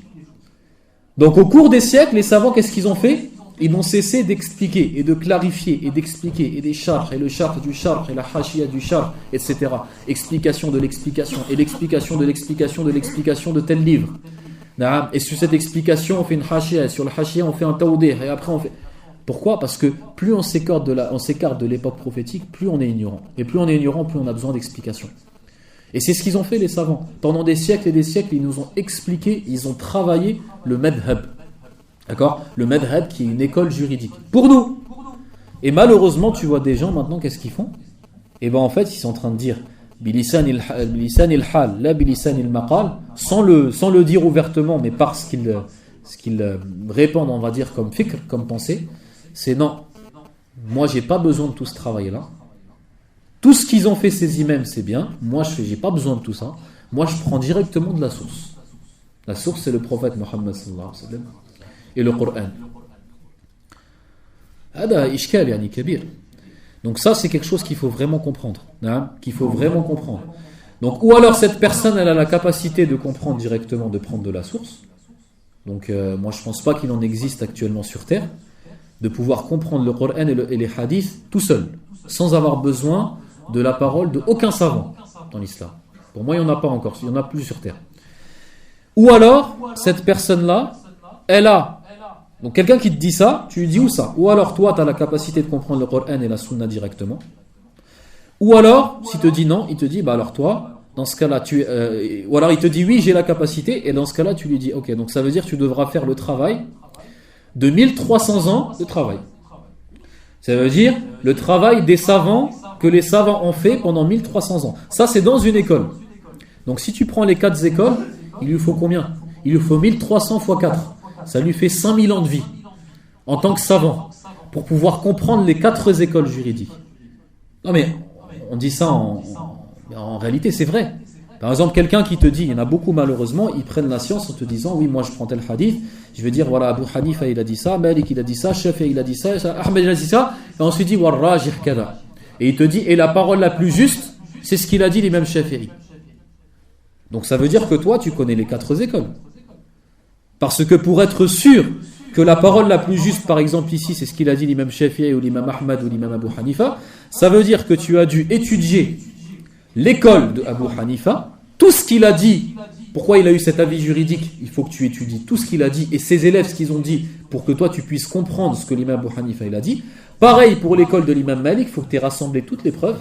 Donc au cours des siècles, les savants, qu'est-ce qu'ils ont fait? Ils n'ont cessé d'expliquer et de clarifier et d'expliquer, et des charh, et le charh du charh, et la hashia du charh, etc. Explication de l'explication, et l'explication de l'explication de l'explication de tel livre. Et sur cette explication, on fait une hashia, et sur le hashia, on fait un tawdih, et après on fait... Pourquoi? Parce que plus on s'écarte de l'époque prophétique, plus on est ignorant. Et plus on est ignorant, plus on a besoin d'explications. Et c'est ce qu'ils ont fait les savants. Pendant des siècles et des siècles, ils nous ont expliqué, ils ont travaillé le madhab. D'accord? Le madhab qui est une école juridique. Pour nous. Et malheureusement, tu vois des gens maintenant, qu'est-ce qu'ils font? Et ben en fait, ils sont en train de dire bilisan il-hal, la bilisan il-maqal, sans le dire ouvertement, mais par ce qu'ils répandent, on va dire, comme fikr, comme pensée, c'est non. Moi, j'ai pas besoin de tout ce travail-là. Tout ce qu'ils ont fait ces imams, c'est bien. Moi, j'ai pas besoin de tout ça. Moi, je prends directement de la source. La source, c'est le prophète Mohammed sallallahu alayhi wa sallam et le Coran. Hada ishkal yani kabir. Donc ça, c'est quelque chose qu'il faut vraiment comprendre. Hein, qu'il faut vraiment comprendre. Donc, ou alors cette personne, elle a la capacité de comprendre directement, de prendre de la source. Donc, moi, je pense pas qu'il en existe actuellement sur Terre, de pouvoir comprendre le Coran et les hadiths tout seul, sans avoir besoin de la parole de aucun savant dans l'islam. Pour moi, il n'y en a pas encore, il n'y en a plus sur Terre. Ou alors, cette personne-là, elle a... Donc quelqu'un qui te dit ça, tu lui dis où ça? Ou alors toi, tu as la capacité de comprendre le Coran et la Sunna directement. Ou alors, s'il te dit non, il te dit, bah alors toi, dans ce cas-là, ou alors il te dit oui, j'ai la capacité, et dans ce cas-là, tu lui dis, ok, donc ça veut dire que tu devras faire le travail de 1300 ans de travail. Ça veut dire le travail des savants que les savants ont fait pendant 1300 ans. Ça, c'est dans une école. Donc si tu prends les 4 écoles, il lui faut combien? Il lui faut 1300 x 4. Ça lui fait 5000 ans de vie en tant que savant pour pouvoir comprendre les 4 écoles juridiques. Non mais on dit ça en réalité c'est vrai. Par exemple quelqu'un qui te dit, il y en a beaucoup malheureusement, ils prennent la science en te disant oui moi je prends tel hadith, je vais dire voilà Abu Hanifa il a dit ça, Malik il a dit ça, Shafi'i il a dit ça, Ahmed il a dit ça, et ensuite il dit warrajih kada. Et il te dit et la parole la plus juste c'est ce qu'il a dit l'imam Shafi'i. Donc ça veut dire que toi tu connais les 4 écoles. Parce que pour être sûr que la parole la plus juste, par exemple ici, c'est ce qu'il a dit l'imam Shafi'i ou l'imam Ahmad ou l'imam Abu Hanifa, ça veut dire que tu as dû étudier l'école de Abu Hanifa, tout ce qu'il a dit, pourquoi il a eu cet avis juridique, il faut que tu étudies tout ce qu'il a dit et ses élèves ce qu'ils ont dit pour que toi tu puisses comprendre ce que l'imam Abu Hanifa il a dit. Pareil pour l'école de l'imam Malik, il faut que tu aies rassemblé toutes les preuves.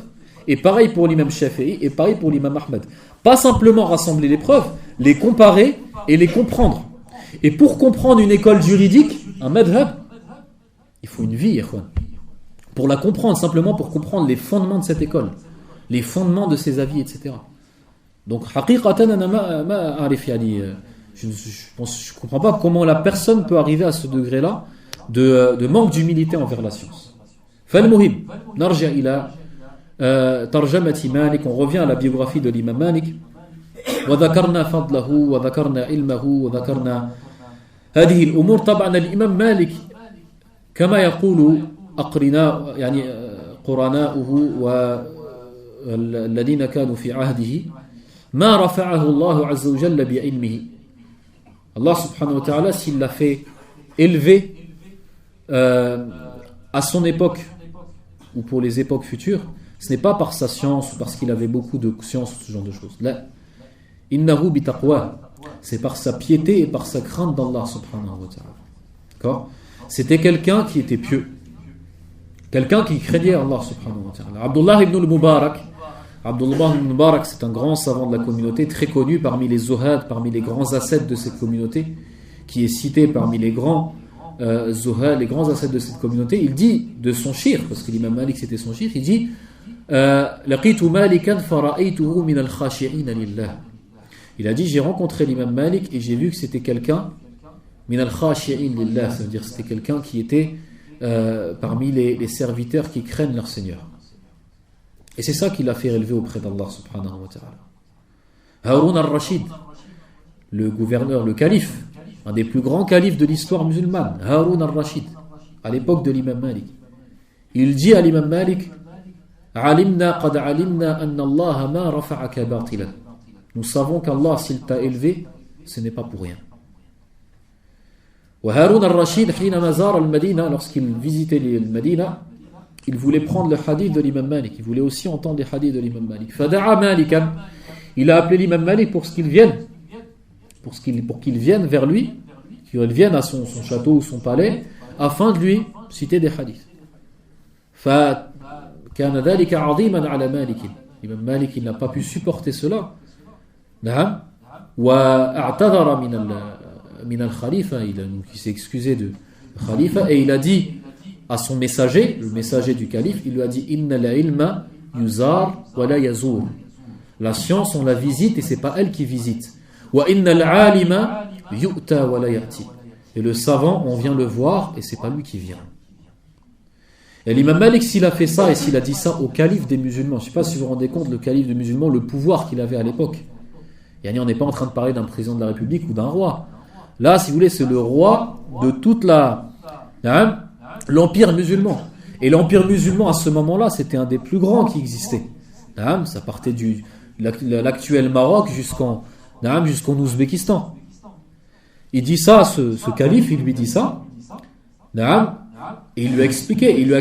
Et pareil pour l'imam Shafi'i et pareil pour l'imam Ahmad. Pas simplement rassembler les preuves, les comparer et les comprendre. Et pour comprendre une école juridique, un madhab, il faut une vie, pour la comprendre, simplement pour comprendre les fondements de cette école, les fondements de ses avis, etc. Donc, haqiqatan, je ne comprends pas comment la personne peut arriver à ce degré-là de manque d'humilité envers la science. Fal-muhim, narja ila tarjamati Malik, on revient à la biographie de l'imam Malik. وذكرنا فضله وذكرنا علمه وذكرنا هذه الأمور. طبعا الإمام مالك كما يقول أقرناء يعني قرناؤه والذين كانوا في عهده ما رفعه الله عز وجل بعلمه. Allah subhanahu wa ta'ala s'il l'a fait élever à son époque ou pour les époques futures, ce n'est pas par sa science ou parce qu'il avait beaucoup de science ou ce genre de choses. Là, innahu bitaqwa, c'est par sa piété et par sa crainte d'Allah subhanahu wa ta'ala. D'accord? c'était quelqu'un qui était pieux. Quelqu'un qui craignait Allah subhanahu wa ta'ala. Abdullah ibn al-Mubarak, c'est un grand savant de la communauté, très connu parmi les zuhad, parmi les grands ascètes de cette communauté, qui est cité parmi les grands zuhad, les grands ascètes de cette communauté. Il dit de son shir, parce que l'imam Malik c'était son shir, il dit laqitu malikan fara'aytuhu min al-khashi'in lillah. Il a dit j'ai rencontré l'imam Malik et j'ai vu que c'était quelqu'un min al-khashi'in lillah, ça veut dire c'était quelqu'un qui était parmi les serviteurs qui craignent leur Seigneur. Et c'est ça qui l'a fait élever auprès d'Allah subhanahu wa ta'ala. Haroun al-Rashid, le gouverneur, le calife, un des plus grands califes de l'histoire musulmane, Haroun al-Rashid, à l'époque de l'imam Malik. Il dit à l'imam Malik, qad alimna anna Allah ma rafa'aka batilan. Nous savons qu'Allah, s'il t'a élevé, ce n'est pas pour rien. Haroun al-Rashid, lorsqu'il visitait le Medina, il voulait prendre le hadith de l'imam Malik. Il voulait aussi entendre les hadiths de l'imam Malik. Fada'a Malikan. Il a appelé l'imam Malik pour qu'il vienne vers lui, qu'il vienne à son château ou son palais, afin de lui citer des hadiths. فكان ذلك عظيما على مالك. L'imam Malik, il n'a pas pu supporter cela. واعتذر من الخليفة. Il s'est excusé de khalifa et il a dit à son messager, le messager du calife, il lui a dit Inna la ilma yuzar wa la yazur. La science, on la visite et c'est pas elle qui visite. Wa inna al-alima yu'ta wa la ya'ti. Et le savant, on vient le voir et c'est pas lui qui vient. Et l'imam Malik, s'il a fait ça et s'il a dit ça au calife des musulmans, je sais pas si vous vous rendez compte, le calife des musulmans, le pouvoir qu'il avait à l'époque. On n'est pas en train de parler d'un président de la République ou d'un roi. Là, si vous voulez, c'est le roi de toute l'empire musulman. Et l'empire musulman, à ce moment-là, c'était un des plus grands qui existait. Ça partait de l'actuel Maroc jusqu'en Ouzbékistan. Il dit ça, ce calife, il lui dit ça. Et il lui a expliqué, il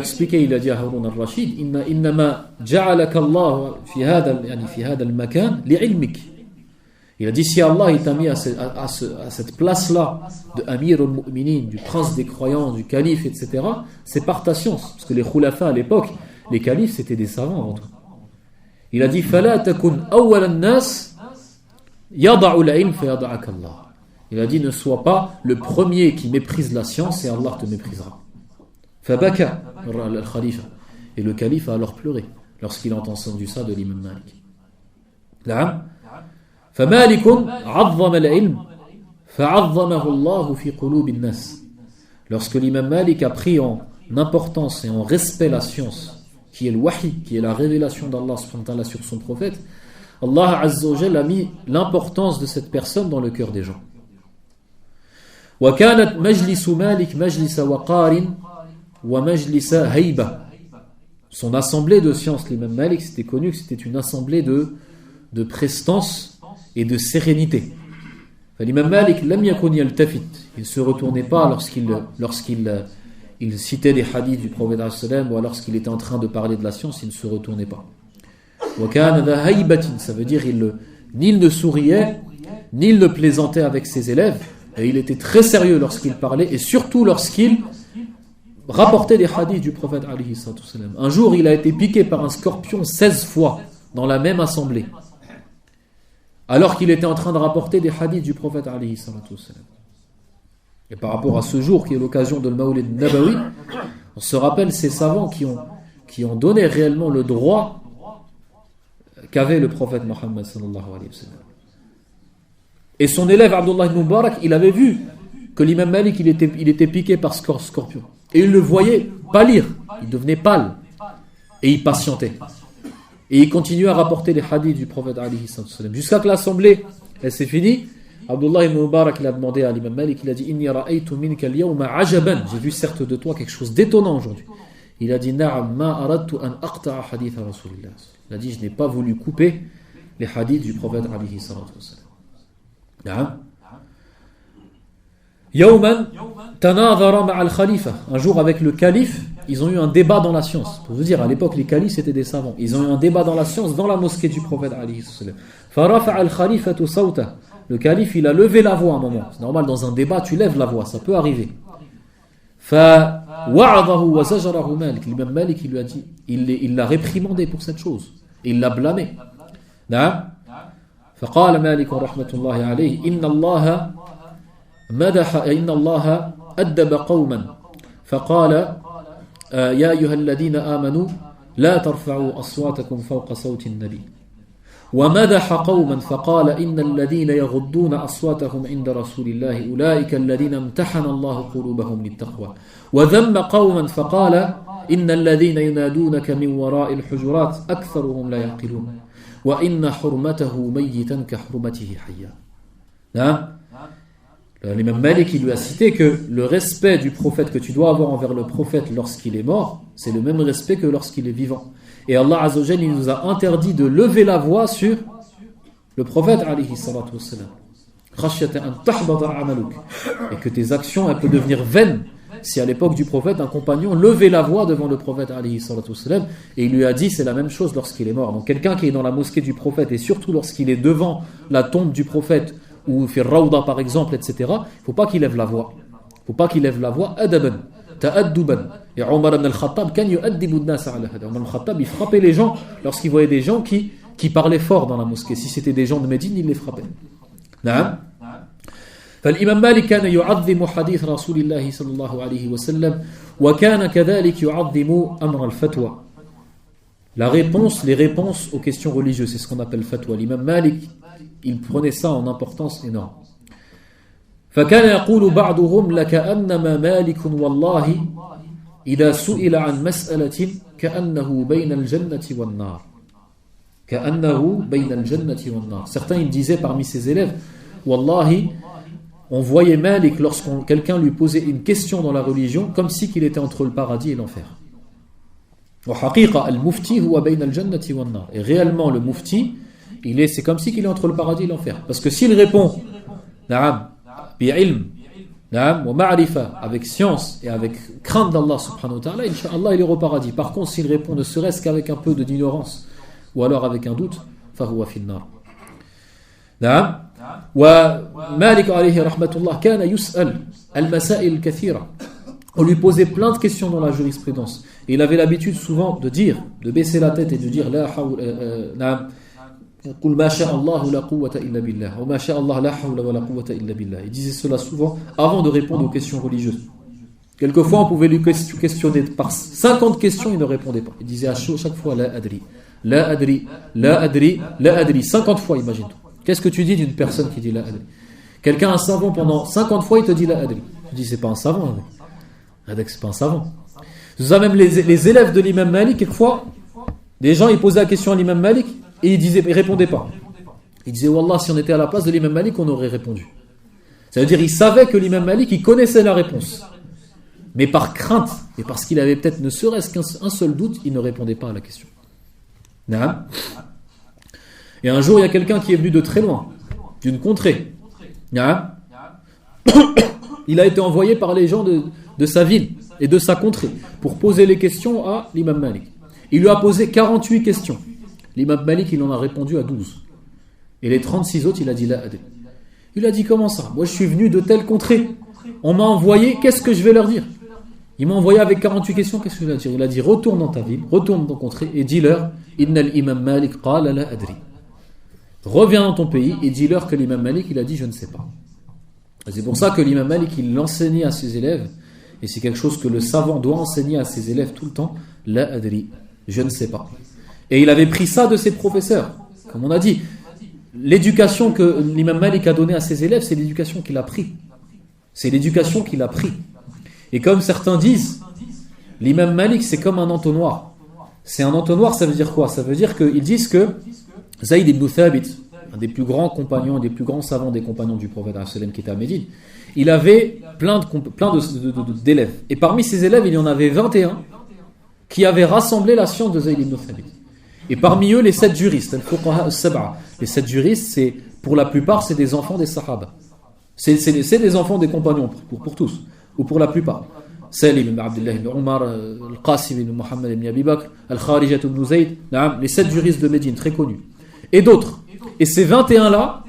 a dit à Haroun al-Rashid, innama ja'alaka Allah fi hada al-makan li'ilmik. Il a dit, si Allah t'a mis à cette place-là de Amir al-Mu'minin, du prince des croyants, du calife, etc., c'est par ta science. Parce que les khulafa à l'époque, les califes, c'était des savants avant tout. Il a dit, فَلَا تَكُنْ أَوَّلَ النَّاسِ يَضَعُ الْعِلْمِ فَيَضَعَكَ اللَّهُ. Il a dit, ne sois pas le premier qui méprise la science et Allah te méprisera. فَبَكَى al-Khalifa. Et le calife a alors pleuré lorsqu'il a entendu ça de l'imam Malik. فمالك عظم العلم فعظمه الله في قلوب الناس. Lorsque l'imam Malik a pris en importance et en respect la science, qui est le wahi, qui est la révélation d'Allah subhanahu wa ta'ala sur son prophète, Allah azza wa jalla a mis l'importance de cette personne dans le cœur des gens. وكانت مجلس مالك مجلس وقار ومجلس هيبة. Son assemblée de science, l'imam Malik, c'était connu que c'était une assemblée de prestance et de sérénité. L'imam Malik lam yakun yaltafit. Il ne se retournait pas lorsqu'il citait des hadiths du prophète ou lorsqu'il était en train de parler de la science, il ne se retournait pas. Wa kana dha haybatin, ça veut dire ni il ne souriait, ni il ne plaisantait avec ses élèves, et il était très sérieux lorsqu'il parlait, et surtout lorsqu'il rapportait des hadiths du prophète alayhi salatu wassalam. Un jour, il a été piqué par un scorpion 16 fois dans la même assemblée, alors qu'il était en train de rapporter des hadiths du prophète alayhi salatu wassalam. Et par rapport à ce jour qui est l'occasion de le Mawlid Nabawi, on se rappelle ces savants qui ont donné réellement le droit qu'avait le prophète Mohammed sallallahu alayhi wa sallam. Et son élève Abdullah ibn Mubarak, il avait vu que l'imam Malik il était piqué par scorpion. Et il le voyait pâlir, il devenait pâle. Et il patientait. Et il continuait à rapporter les hadiths du prophète alayhi sallam. Jusqu'à que l'assemblée, elle s'est finie. Abdullah ibn Mubarak, il a demandé à l'imam Malik, il a dit Inni ra'aytu minka al-yawma ajaban. J'ai vu certes de toi quelque chose d'étonnant aujourd'hui. Il a dit Na'am ma aradtu an aqta'a hadith Rasulillah. Il a dit je n'ai pas voulu couper les hadiths du prophète alayhi sallam. Na'am. Yawman tanadhara ma'a al-khalifa. Un jour avec le calife, ils ont eu un débat dans la science. Pour vous dire, à l'époque, les califes c'était des savants. Ils ont eu un débat dans la science dans la mosquée du prophète alayhi sallam. Farafa'a al-khalifatu sawta. Le calife, il a levé la voix à un moment. C'est normal, dans un débat, tu lèves la voix, ça peut arriver. فوعظه وزجره مالك. L'imam Malik, il lui a dit, il l'a réprimandé pour cette chose, il l'a blâmé. نعم. فقال مالك رحمة الله عليه إن الله أدب قوما فقال يا أيها الذين آمنوا لا ترفعوا أصواتكم فوق صوت النبي ومدح قوما فقال إن الذين يغضون أصواتهم عند رسول الله أولئك الذين امتحن الله قلوبهم للتقوى وذم قوما فقال إن الذين ينادونك من وراء الحجرات أكثرهم لا يعقلون وإن حرمته ميتا كحرمته حيا. L'imam Malik, il lui a cité que le respect du prophète que tu dois avoir envers le prophète lorsqu'il est mort, c'est le même respect que lorsqu'il est vivant. Et Allah Azza wa Jalla, il nous a interdit de lever la voix sur le prophète alayhi salatu wassalam. Khashyata an tahbata amaluk. Et que tes actions, elles peuvent devenir vaines si à l'époque du prophète, un compagnon levait la voix devant le prophète alayhi salatu wassalam, et il lui a dit c'est la même chose lorsqu'il est mort. Donc quelqu'un qui est dans la mosquée du prophète, et surtout lorsqu'il est devant la tombe du prophète, ou fait Rawda par exemple, etc., il ne faut pas qu'il lève la voix. Il ne faut pas qu'il lève la voix, adaban, ta'adduban. Et Omar ibn al-Khattab, kan yu'addibu an-nas ala hada. Omar ibn al-Khattab, il frappait les gens lorsqu'il voyait des gens qui parlaient fort dans la mosquée. Si c'était des gens de Médine, il les frappait. Naam. فالإمام مالك كان يعظم حديث رسول الله صلى الله عليه وسلم وكان كذلك يعظم أمر الفتوى. Les réponses aux questions religieuses, c'est ce qu'on appelle fatwa. L'imam Malik, il prenait ça en importance énorme. فكان يقول بعضهم لكأنما مالك والله إذا سئل عن مسألة كأنه بين الجنة والنار. كأنه بين الجنة والنار. Certains ils disaient parmi ses élèves, Wallahi, on voyait Malik lorsqu'on quelqu'un lui posait une question dans la religion comme si qu'il était entre le paradis et l'enfer. Et réellement le mufti, c'est comme si qu'il est entre le paradis et l'enfer. Parce que s'il répond avec science et avec crainte d'Allah subhanahu wa ta'ala, Inch'Allah il est au paradis. Par contre s'il répond ne serait-ce qu'avec un peu d'ignorance ou alors avec un doute, فهو في النار. نعم. ومالك عليه رحمة الله كان يسأل المسائل الكثيرة. On lui posait plein de questions dans la jurisprudence. Et il avait l'habitude souvent de dire, de baisser la tête et de dire La hawla qul ma sha Allah la quwwata illa billah wa ma sha Allah la hawla wa la quwwata illa billah. Il disait cela souvent avant de répondre aux questions religieuses. Quelquefois on pouvait lui questionner par 50 questions, il ne répondait pas. Il disait à chaque fois la adri, la adri, la adri, la adri, 50 fois, imagine-toi. Qu'est-ce que tu dis d'une personne qui dit la adri? Quelqu'un, un savant, pendant 50 fois, il te dit la adri. Tu dis, c'est pas un savant. C'est pas un savant. C'est ça, même les élèves de l'imam Malik, quelquefois, des gens, ils posaient la question à l'imam Malik et ils répondaient pas. Ils disaient, Wallah, si on était à la place de l'imam Malik, on aurait répondu. Ça veut dire, ils savaient que l'imam Malik, il connaissait la réponse. Mais par crainte, et parce qu'il avait peut-être ne serait-ce qu'un seul doute, il ne répondait pas à la question. Naam. Et un jour, il y a quelqu'un qui est venu de très loin, d'une contrée. Il a été envoyé par les gens de sa ville et de sa contrée pour poser les questions à l'imam Malik. Il lui a posé 48 questions. L'imam Malik, il en a répondu à 12. Et les 36 autres, il a dit la adri. Il a dit, comment ça? Moi, je suis venu de telle contrée. On m'a envoyé, qu'est-ce que je vais leur dire? Il m'a envoyé avec 48 questions, qu'est-ce que je vais leur dire? Il a dit, retourne dans ta ville, retourne dans ton contrée et dis-leur, Innal imam Malik qala la adri. Reviens dans ton pays et dis-leur que l'imam Malik, il a dit, je ne sais pas. Et c'est pour ça que l'imam Malik, il l'enseignait à ses élèves, et c'est quelque chose que le savant doit enseigner à ses élèves tout le temps, la adri, je ne sais pas. Et il avait pris ça de ses professeurs. Comme on a dit, l'éducation que l'imam Malik a donnée à ses élèves, c'est l'éducation qu'il a pris. C'est l'éducation qu'il a pris. Et comme certains disent, l'imam Malik, c'est comme un entonnoir. C'est un entonnoir, ça veut dire quoi? Ça veut dire qu'ils disent que Zayd ibn Thabit, un des plus grands compagnons, des plus grands savants des compagnons du prophète qui était à Médine, il avait plein d'élèves. Et parmi ces élèves, il y en avait 21 qui avaient rassemblé la science de Zayd ibn Thabit. Et parmi eux, les 7 juristes, al-fuqaha as-sab'a. Les 7 juristes, c'est, pour la plupart, c'est des enfants des sahaba. C'est des enfants des compagnons, pour tous, ou pour la plupart. Salim ibn Abdullah ibn Umar, Al-Qasim ibn Muhammad ibn Abi Bakr, Al-Kharijat ibn Zayd, les 7 juristes de Médine, très connus. Et d'autres. Et ces 21-là,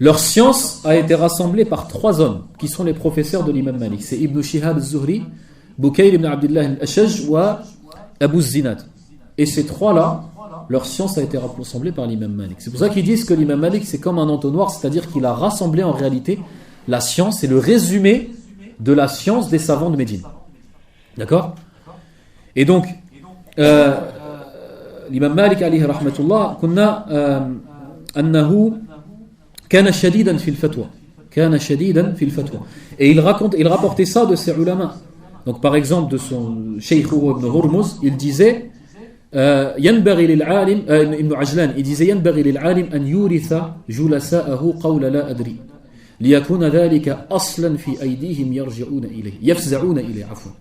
leur science a été rassemblée par 3 hommes qui sont les professeurs de l'imam Malik. C'est Ibn Shihab al-Zuhri, Bukayr ibn Abdullah al-Ashaj ou Abu Zinad. Et ces 3-là, leur science a été rassemblée par l'imam Malik. C'est pour ça qu'ils disent que l'imam Malik c'est comme un entonnoir, c'est-à-dire qu'il a rassemblé en réalité la science et le résumé de la science des savants de Médine. D'accord ? Et donc, l'imam Malik alayhi rahmatullah, annahu kana shadidan fil fatwa. Et il rapportait ça de ses ulama. Donc par exemple de son Cheikh Ibn Hurmuz, il disait ينبغي للعالم ابن عجلان il disait ينبغي للعالم أن يورث جلساءه قول لا أدري ليكون ذلك أصلا في أيديهم يفزعون إليه عفوا.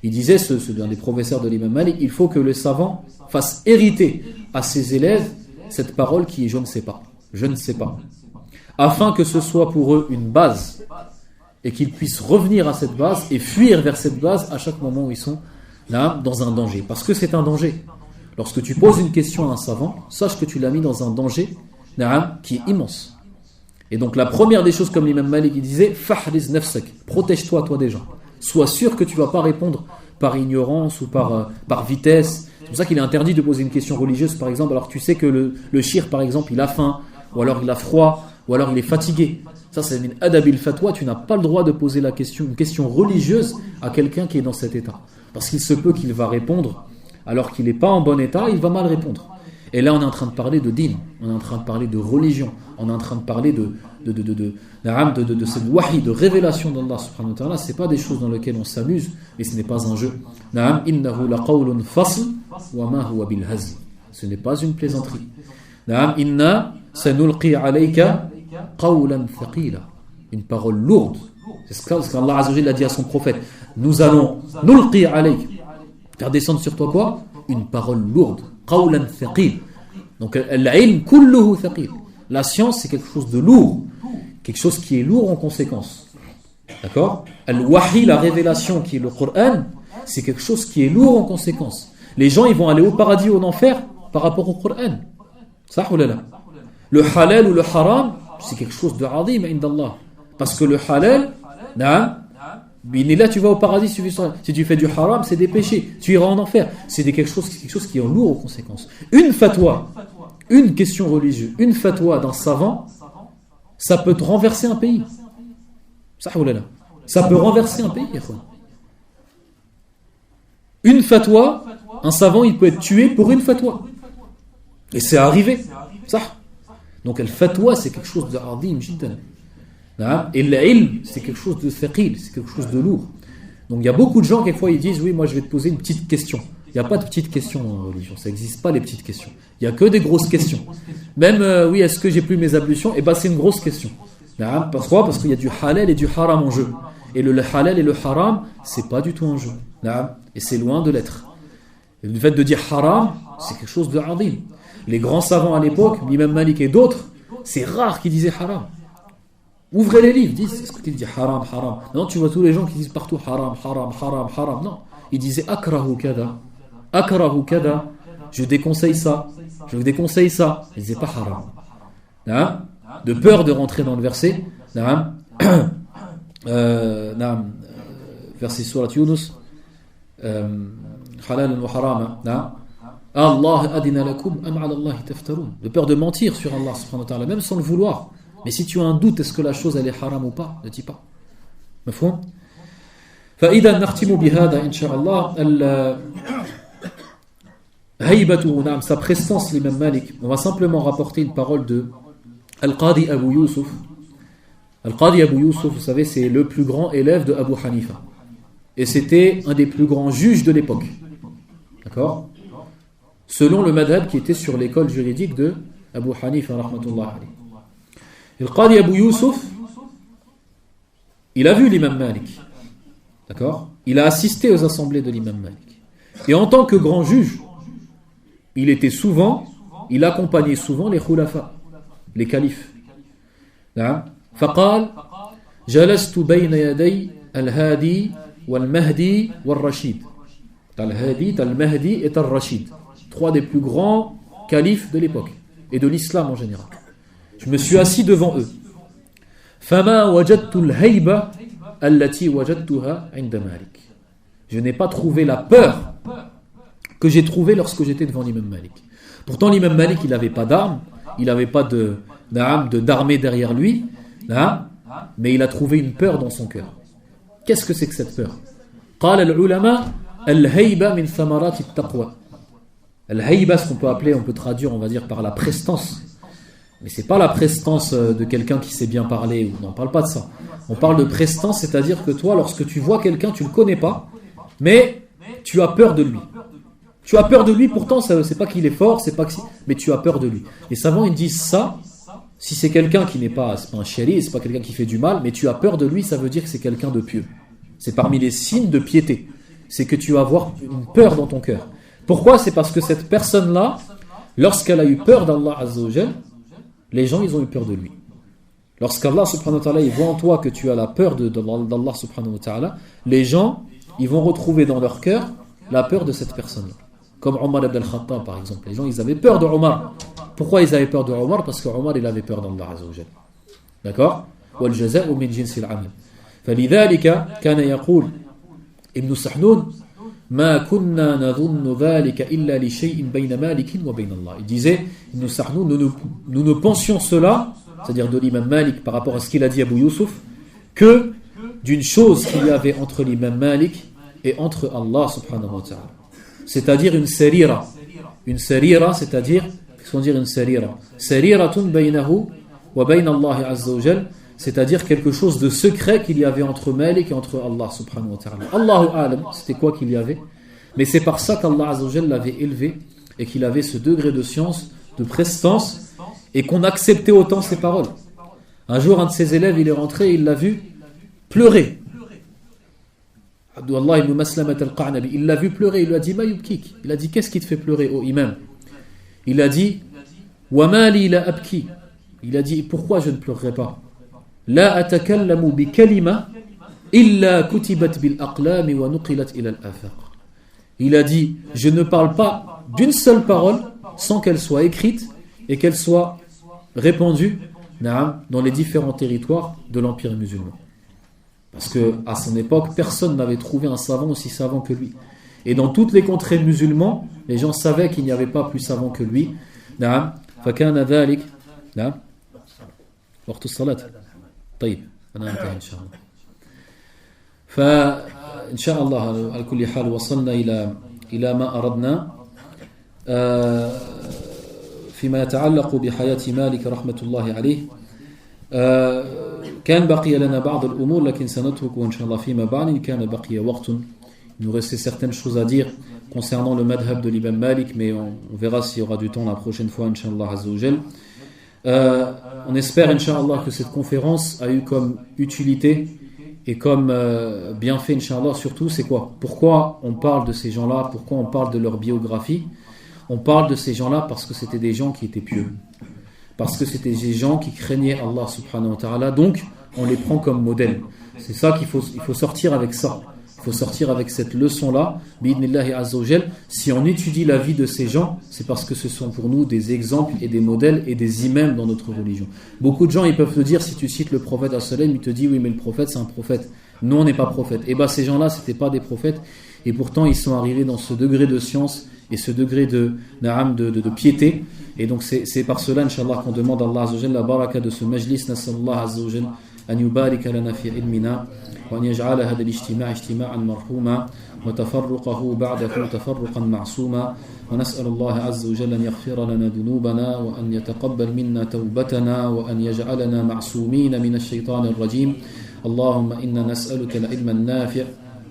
Il disait, l'un des professeurs de l'imam Malik, il faut que le savant fasse hériter à ses élèves cette parole qui est je ne sais pas, afin que ce soit pour eux une base et qu'ils puissent revenir à cette base et fuir vers cette base à chaque moment où ils sont là dans un danger. Parce que c'est un danger. Lorsque tu poses une question à un savant, sache que tu l'as mis dans un danger qui est immense. Et donc la première des choses, comme l'imam Malik il disait, fahriz nafsak, protège-toi toi déjà. Sois sûr que tu ne vas pas répondre par ignorance ou par vitesse. C'est pour ça qu'il est interdit de poser une question religieuse, par exemple, alors que tu sais que le shir, par exemple, il a faim, ou alors il a froid, ou alors il est fatigué. Ça, c'est une adabil fatwa. Tu n'as pas le droit de poser une question religieuse à quelqu'un qui est dans cet état. Parce qu'il se peut qu'il va répondre, alors qu'il n'est pas en bon état, il va mal répondre. Et là, on est en train de parler de din, on est en train de parler de religion, on est en train de parler de cette wahi, de révélation d'Allah subhanahu wa ta'ala. Ce n'est pas des choses dans lesquelles on s'amuse, et ce n'est pas un jeu. Innahu laqawlun fasl wa ma huwa bil hazl. Ce n'est pas une plaisanterie. Inna sanulqi alayka qawlan thaqila. Une parole lourde. C'est ce qu'Allah azza wa jalla a dit à son prophète. Nous allons nulqi alayka, faire descendre sur toi quoi ? Une parole lourde. Qawlan thaqil. Donc al-ilm kulluhu thaqil. La science c'est quelque chose de lourd, quelque chose qui est lourd en conséquence. D'accord ? Al-wahi, la révélation qui est le Coran, c'est quelque chose qui est lourd en conséquence. Les gens ils vont aller au paradis ou en enfer par rapport au Coran. Ça ou là. Le halal ou le haram, c'est quelque chose de azim indallah. Parce que le halal, là tu vas au paradis si tu fais du haram, c'est des péchés, tu iras en enfer. C'est quelque chose qui est lourd aux conséquences. Une fatwa, une question religieuse, une fatwa d'un savant, ça peut te renverser un pays. Ça peut renverser un pays. Une fatwa, un savant il peut être tué pour une fatwa. Et c'est arrivé. Ça. Donc le fatwa c'est quelque chose de azim jiddan. Et l'ilm, c'est quelque chose de thaqil, c'est quelque chose de lourd. Donc il y a beaucoup de gens, quelquefois, ils disent oui, moi je vais te poser une petite question. Il n'y a pas de petites questions en religion, ça n'existe pas les petites questions. Il n'y a que des grosses questions. Même, oui, est-ce que j'ai plus mes ablutions ? Eh bien, c'est une grosse question. Pourquoi ? Parce qu'il y a du halal et du haram en jeu. Et le halal et le haram, c'est pas du tout en jeu. Et c'est loin de l'être. Et le fait de dire haram, c'est quelque chose de azim. Les grands savants à l'époque, l'imam Malik et d'autres, c'est rare qu'ils disaient haram. Ouvrez les livres, disent, est-ce que tu dis haram, haram ? Non, tu vois tous les gens qui disent partout haram, haram, haram, haram. Non, ils disaient akrahu kada, je déconseille ça, je déconseille ça. Ils disaient pas haram. De peur de rentrer dans le verset, verset surat Yunus, halal wa haram, Allah adina lakum am ala Allah taftarun. De peur de mentir sur Allah subhanahu wa ta'ala, même sans le vouloir. Mais si tu as un doute, est-ce que la chose elle est haram ou pas, ne dis pas. مفهوم؟ فإذا نختم بهذا إن شاء الله هيبته نعم sa prestance l'imam Malik. On va simplement rapporter une parole de Al-Qadi Abu Yusuf. Al-Qadi Abu Yusuf, vous savez, c'est le plus grand élève de Abu Hanifa. Et c'était un des plus grands juges de l'époque. D'accord ? Selon le madhab qui était sur l'école juridique de Abu Hanifa rahmatullah alayhi. Le Qadi Abu Yusuf, il a vu l'imam Malik. D'accord ? Il a assisté aux assemblées de l'imam Malik. Et en tant que grand juge, il accompagnait souvent les khulafa, les califes. فقال جلست بين يدي الهادي والمهدي والرشيد. Al-Hadi, Al-Mahdi et Al-Rashid. 3 des plus grands califes de l'époque et de l'islam en général. Je me suis assis devant eux. فما وجدت الهيبة التي وجدتها عند مالك. Je n'ai pas trouvé la peur que j'ai trouvée lorsque j'étais devant l'imam Malik. Pourtant l'imam Malik il n'avait pas d'armes, il n'avait pas d'armée derrière lui, mais il a trouvé une peur dans son cœur. Qu'est-ce que c'est que cette peur? قال العلماء الهيبة من ثمرات التقوى. Al-Hayba, ce qu'on peut appeler, on peut traduire, on va dire, par la prestance. Mais c'est pas la prestance de quelqu'un qui sait bien parler, on n'en parle pas de ça. On parle de prestance, c'est-à-dire que toi, lorsque tu vois quelqu'un, tu le connais pas, mais tu as peur de lui. Tu as peur de lui, pourtant, c'est pas qu'il est fort, c'est pas que mais tu as peur de lui. Les savants, ils disent ça, si c'est quelqu'un qui n'est pas, c'est pas un chéri, c'est pas quelqu'un qui fait du mal, mais tu as peur de lui, ça veut dire que c'est quelqu'un de pieux. C'est parmi les signes de piété. C'est que tu vas avoir une peur dans ton cœur. Pourquoi? C'est parce que cette personne-là, lorsqu'elle a eu peur d'Allah Azza wa Jal, les gens, ils ont eu peur de lui. Lorsqu'Allah subhanahu wa ta'ala, il voit en toi que tu as la peur d'Allah subhanahu wa ta'ala, les gens, ils vont retrouver dans leur cœur la peur de cette personne-là. Comme Omar ibn al-Khattab, par exemple. Les gens, ils avaient peur de Omar. Pourquoi ils avaient peur de Omar? Parce que Omar, il avait peur d'Allah Azza wa Jal. D'accord? وَالْجَزَاءُ مِنْ جِنْسِ الْعَمَلِ فَلِذَلِكَ كَانَ يَقول ابن سحنون ما كنا نظن ذلك إلا لشيء بين مالك وبين الله. Il disait, Ibn Sahnoun, nous ne pensions cela, c'est-à-dire de l'imam Malik par rapport à ce qu'il a dit Abu Yusuf, que d'une chose qu'il y avait entre l'imam Malik et entre Allah subhanahu wa ta'ala. C'est-à-dire une sarira. Une sarira, c'est-à-dire, qu'est-ce qu'on dit une sarira? Sariratun baynahu wa bayna Allah azza wa jal, c'est-à-dire quelque chose de secret qu'il y avait entre Malik et entre Allah subhanahu wa ta'ala. Allahu a'lam, c'était quoi qu'il y avait? Mais c'est par ça qu'Allah azza wa jal l'avait élevé et qu'il avait ce degré de science, de prestance, et qu'on acceptait autant ses paroles. Un jour, un de ses élèves, il est rentré et il l'a vu pleurer. Abdullah ibn Maslamat al-Qa'nabi, il l'a vu pleurer, il lui a dit, Ma yubkik. Il a dit, qu'est-ce qui te fait pleurer, ô imam? Il a dit, Wa mali la abki. Il a dit, pourquoi je ne pleurerai pas? La atakallamu bi kalima illa kutibat bil aqlami wa nuqilat ila al-afaq. Il a dit, je ne parle pas d'une seule parole sans qu'elle soit écrite et qu'elle soit répandue dans les différents territoires de l'Empire musulman. Parce que à son époque, personne n'avait trouvé un savant aussi savant que lui. Et dans toutes les contrées musulmanes, les gens savaient qu'il n'y avait pas plus savant que lui. فكان ذلك وقت الصلاة. طيب أنا أنتهي إن شاء الله. فإن شاء الله على كل حال وصلنا إلى ما أردنا فيما يتعلق بحياة مالك رحمة الله عليه. كان بقي لنا بعض الأمور لكن سنتركه إن شاء الله فيما بعد. كان بقي وقت. Il nous restait certaines choses à dire concernant le madhab de l'imam Malik, mais on verra s'il y aura du temps la prochaine fois, Inch'Allah Azza wa Jal. On espère, Inch'Allah, que cette conférence a eu comme utilité et comme bienfait, Inch'Allah, surtout, c'est quoi? Pourquoi on parle de ces gens-là? Pourquoi on parle de leur biographie? On parle de ces gens-là parce que c'était des gens qui étaient pieux. Parce que c'était des gens qui craignaient Allah subhanahu wa ta'ala. Donc, on les prend comme modèle. C'est ça il faut sortir avec ça. Il faut sortir avec cette leçon-là. Bi'idnillahi azza wa jal. Si on étudie la vie de ces gens, c'est parce que ce sont pour nous des exemples et des modèles et des imams dans notre religion. Beaucoup de gens, ils peuvent te dire, si tu cites le prophète as-salam, il te dit, oui, mais le prophète, c'est un prophète. Nous, on n'est pas prophète. Et bien, ces gens-là, c'était pas des prophètes. Et pourtant, ils sont arrivés dans ce degré de science et ce degré de piété. Et donc, c'est par cela, Inch'Allah, qu'on demande à Allah azza wa jal la baraka de ce majlis. Nasallallahu azza wa jal أن يبارك لنا في علمنا وأن يجعل هذا الاجتماع اجتماعا مرحوما وتفرقه بعده تفرقا معصوما ونسأل الله عز وجل أن يغفر لنا ذنوبنا وأن يتقبل منا توبتنا وأن يجعلنا معصومين من الشيطان الرجيم. اللهم إنا نسألك العلم النافع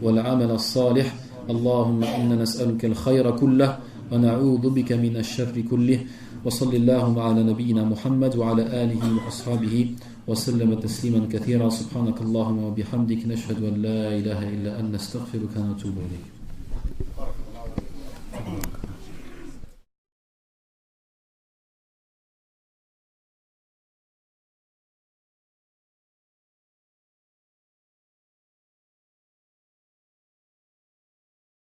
والعمل الصالح. اللهم إنا نسألك الخير كله ونعوذ بك من الشر كله. وصل اللهم على نبينا محمد وعلى آله وأصحابه وسلم تسليما كثيرا. سبحانك اللهم وبحمدك نشهد أن لا إله إلا أنت نستغفرك ونتوب إليك.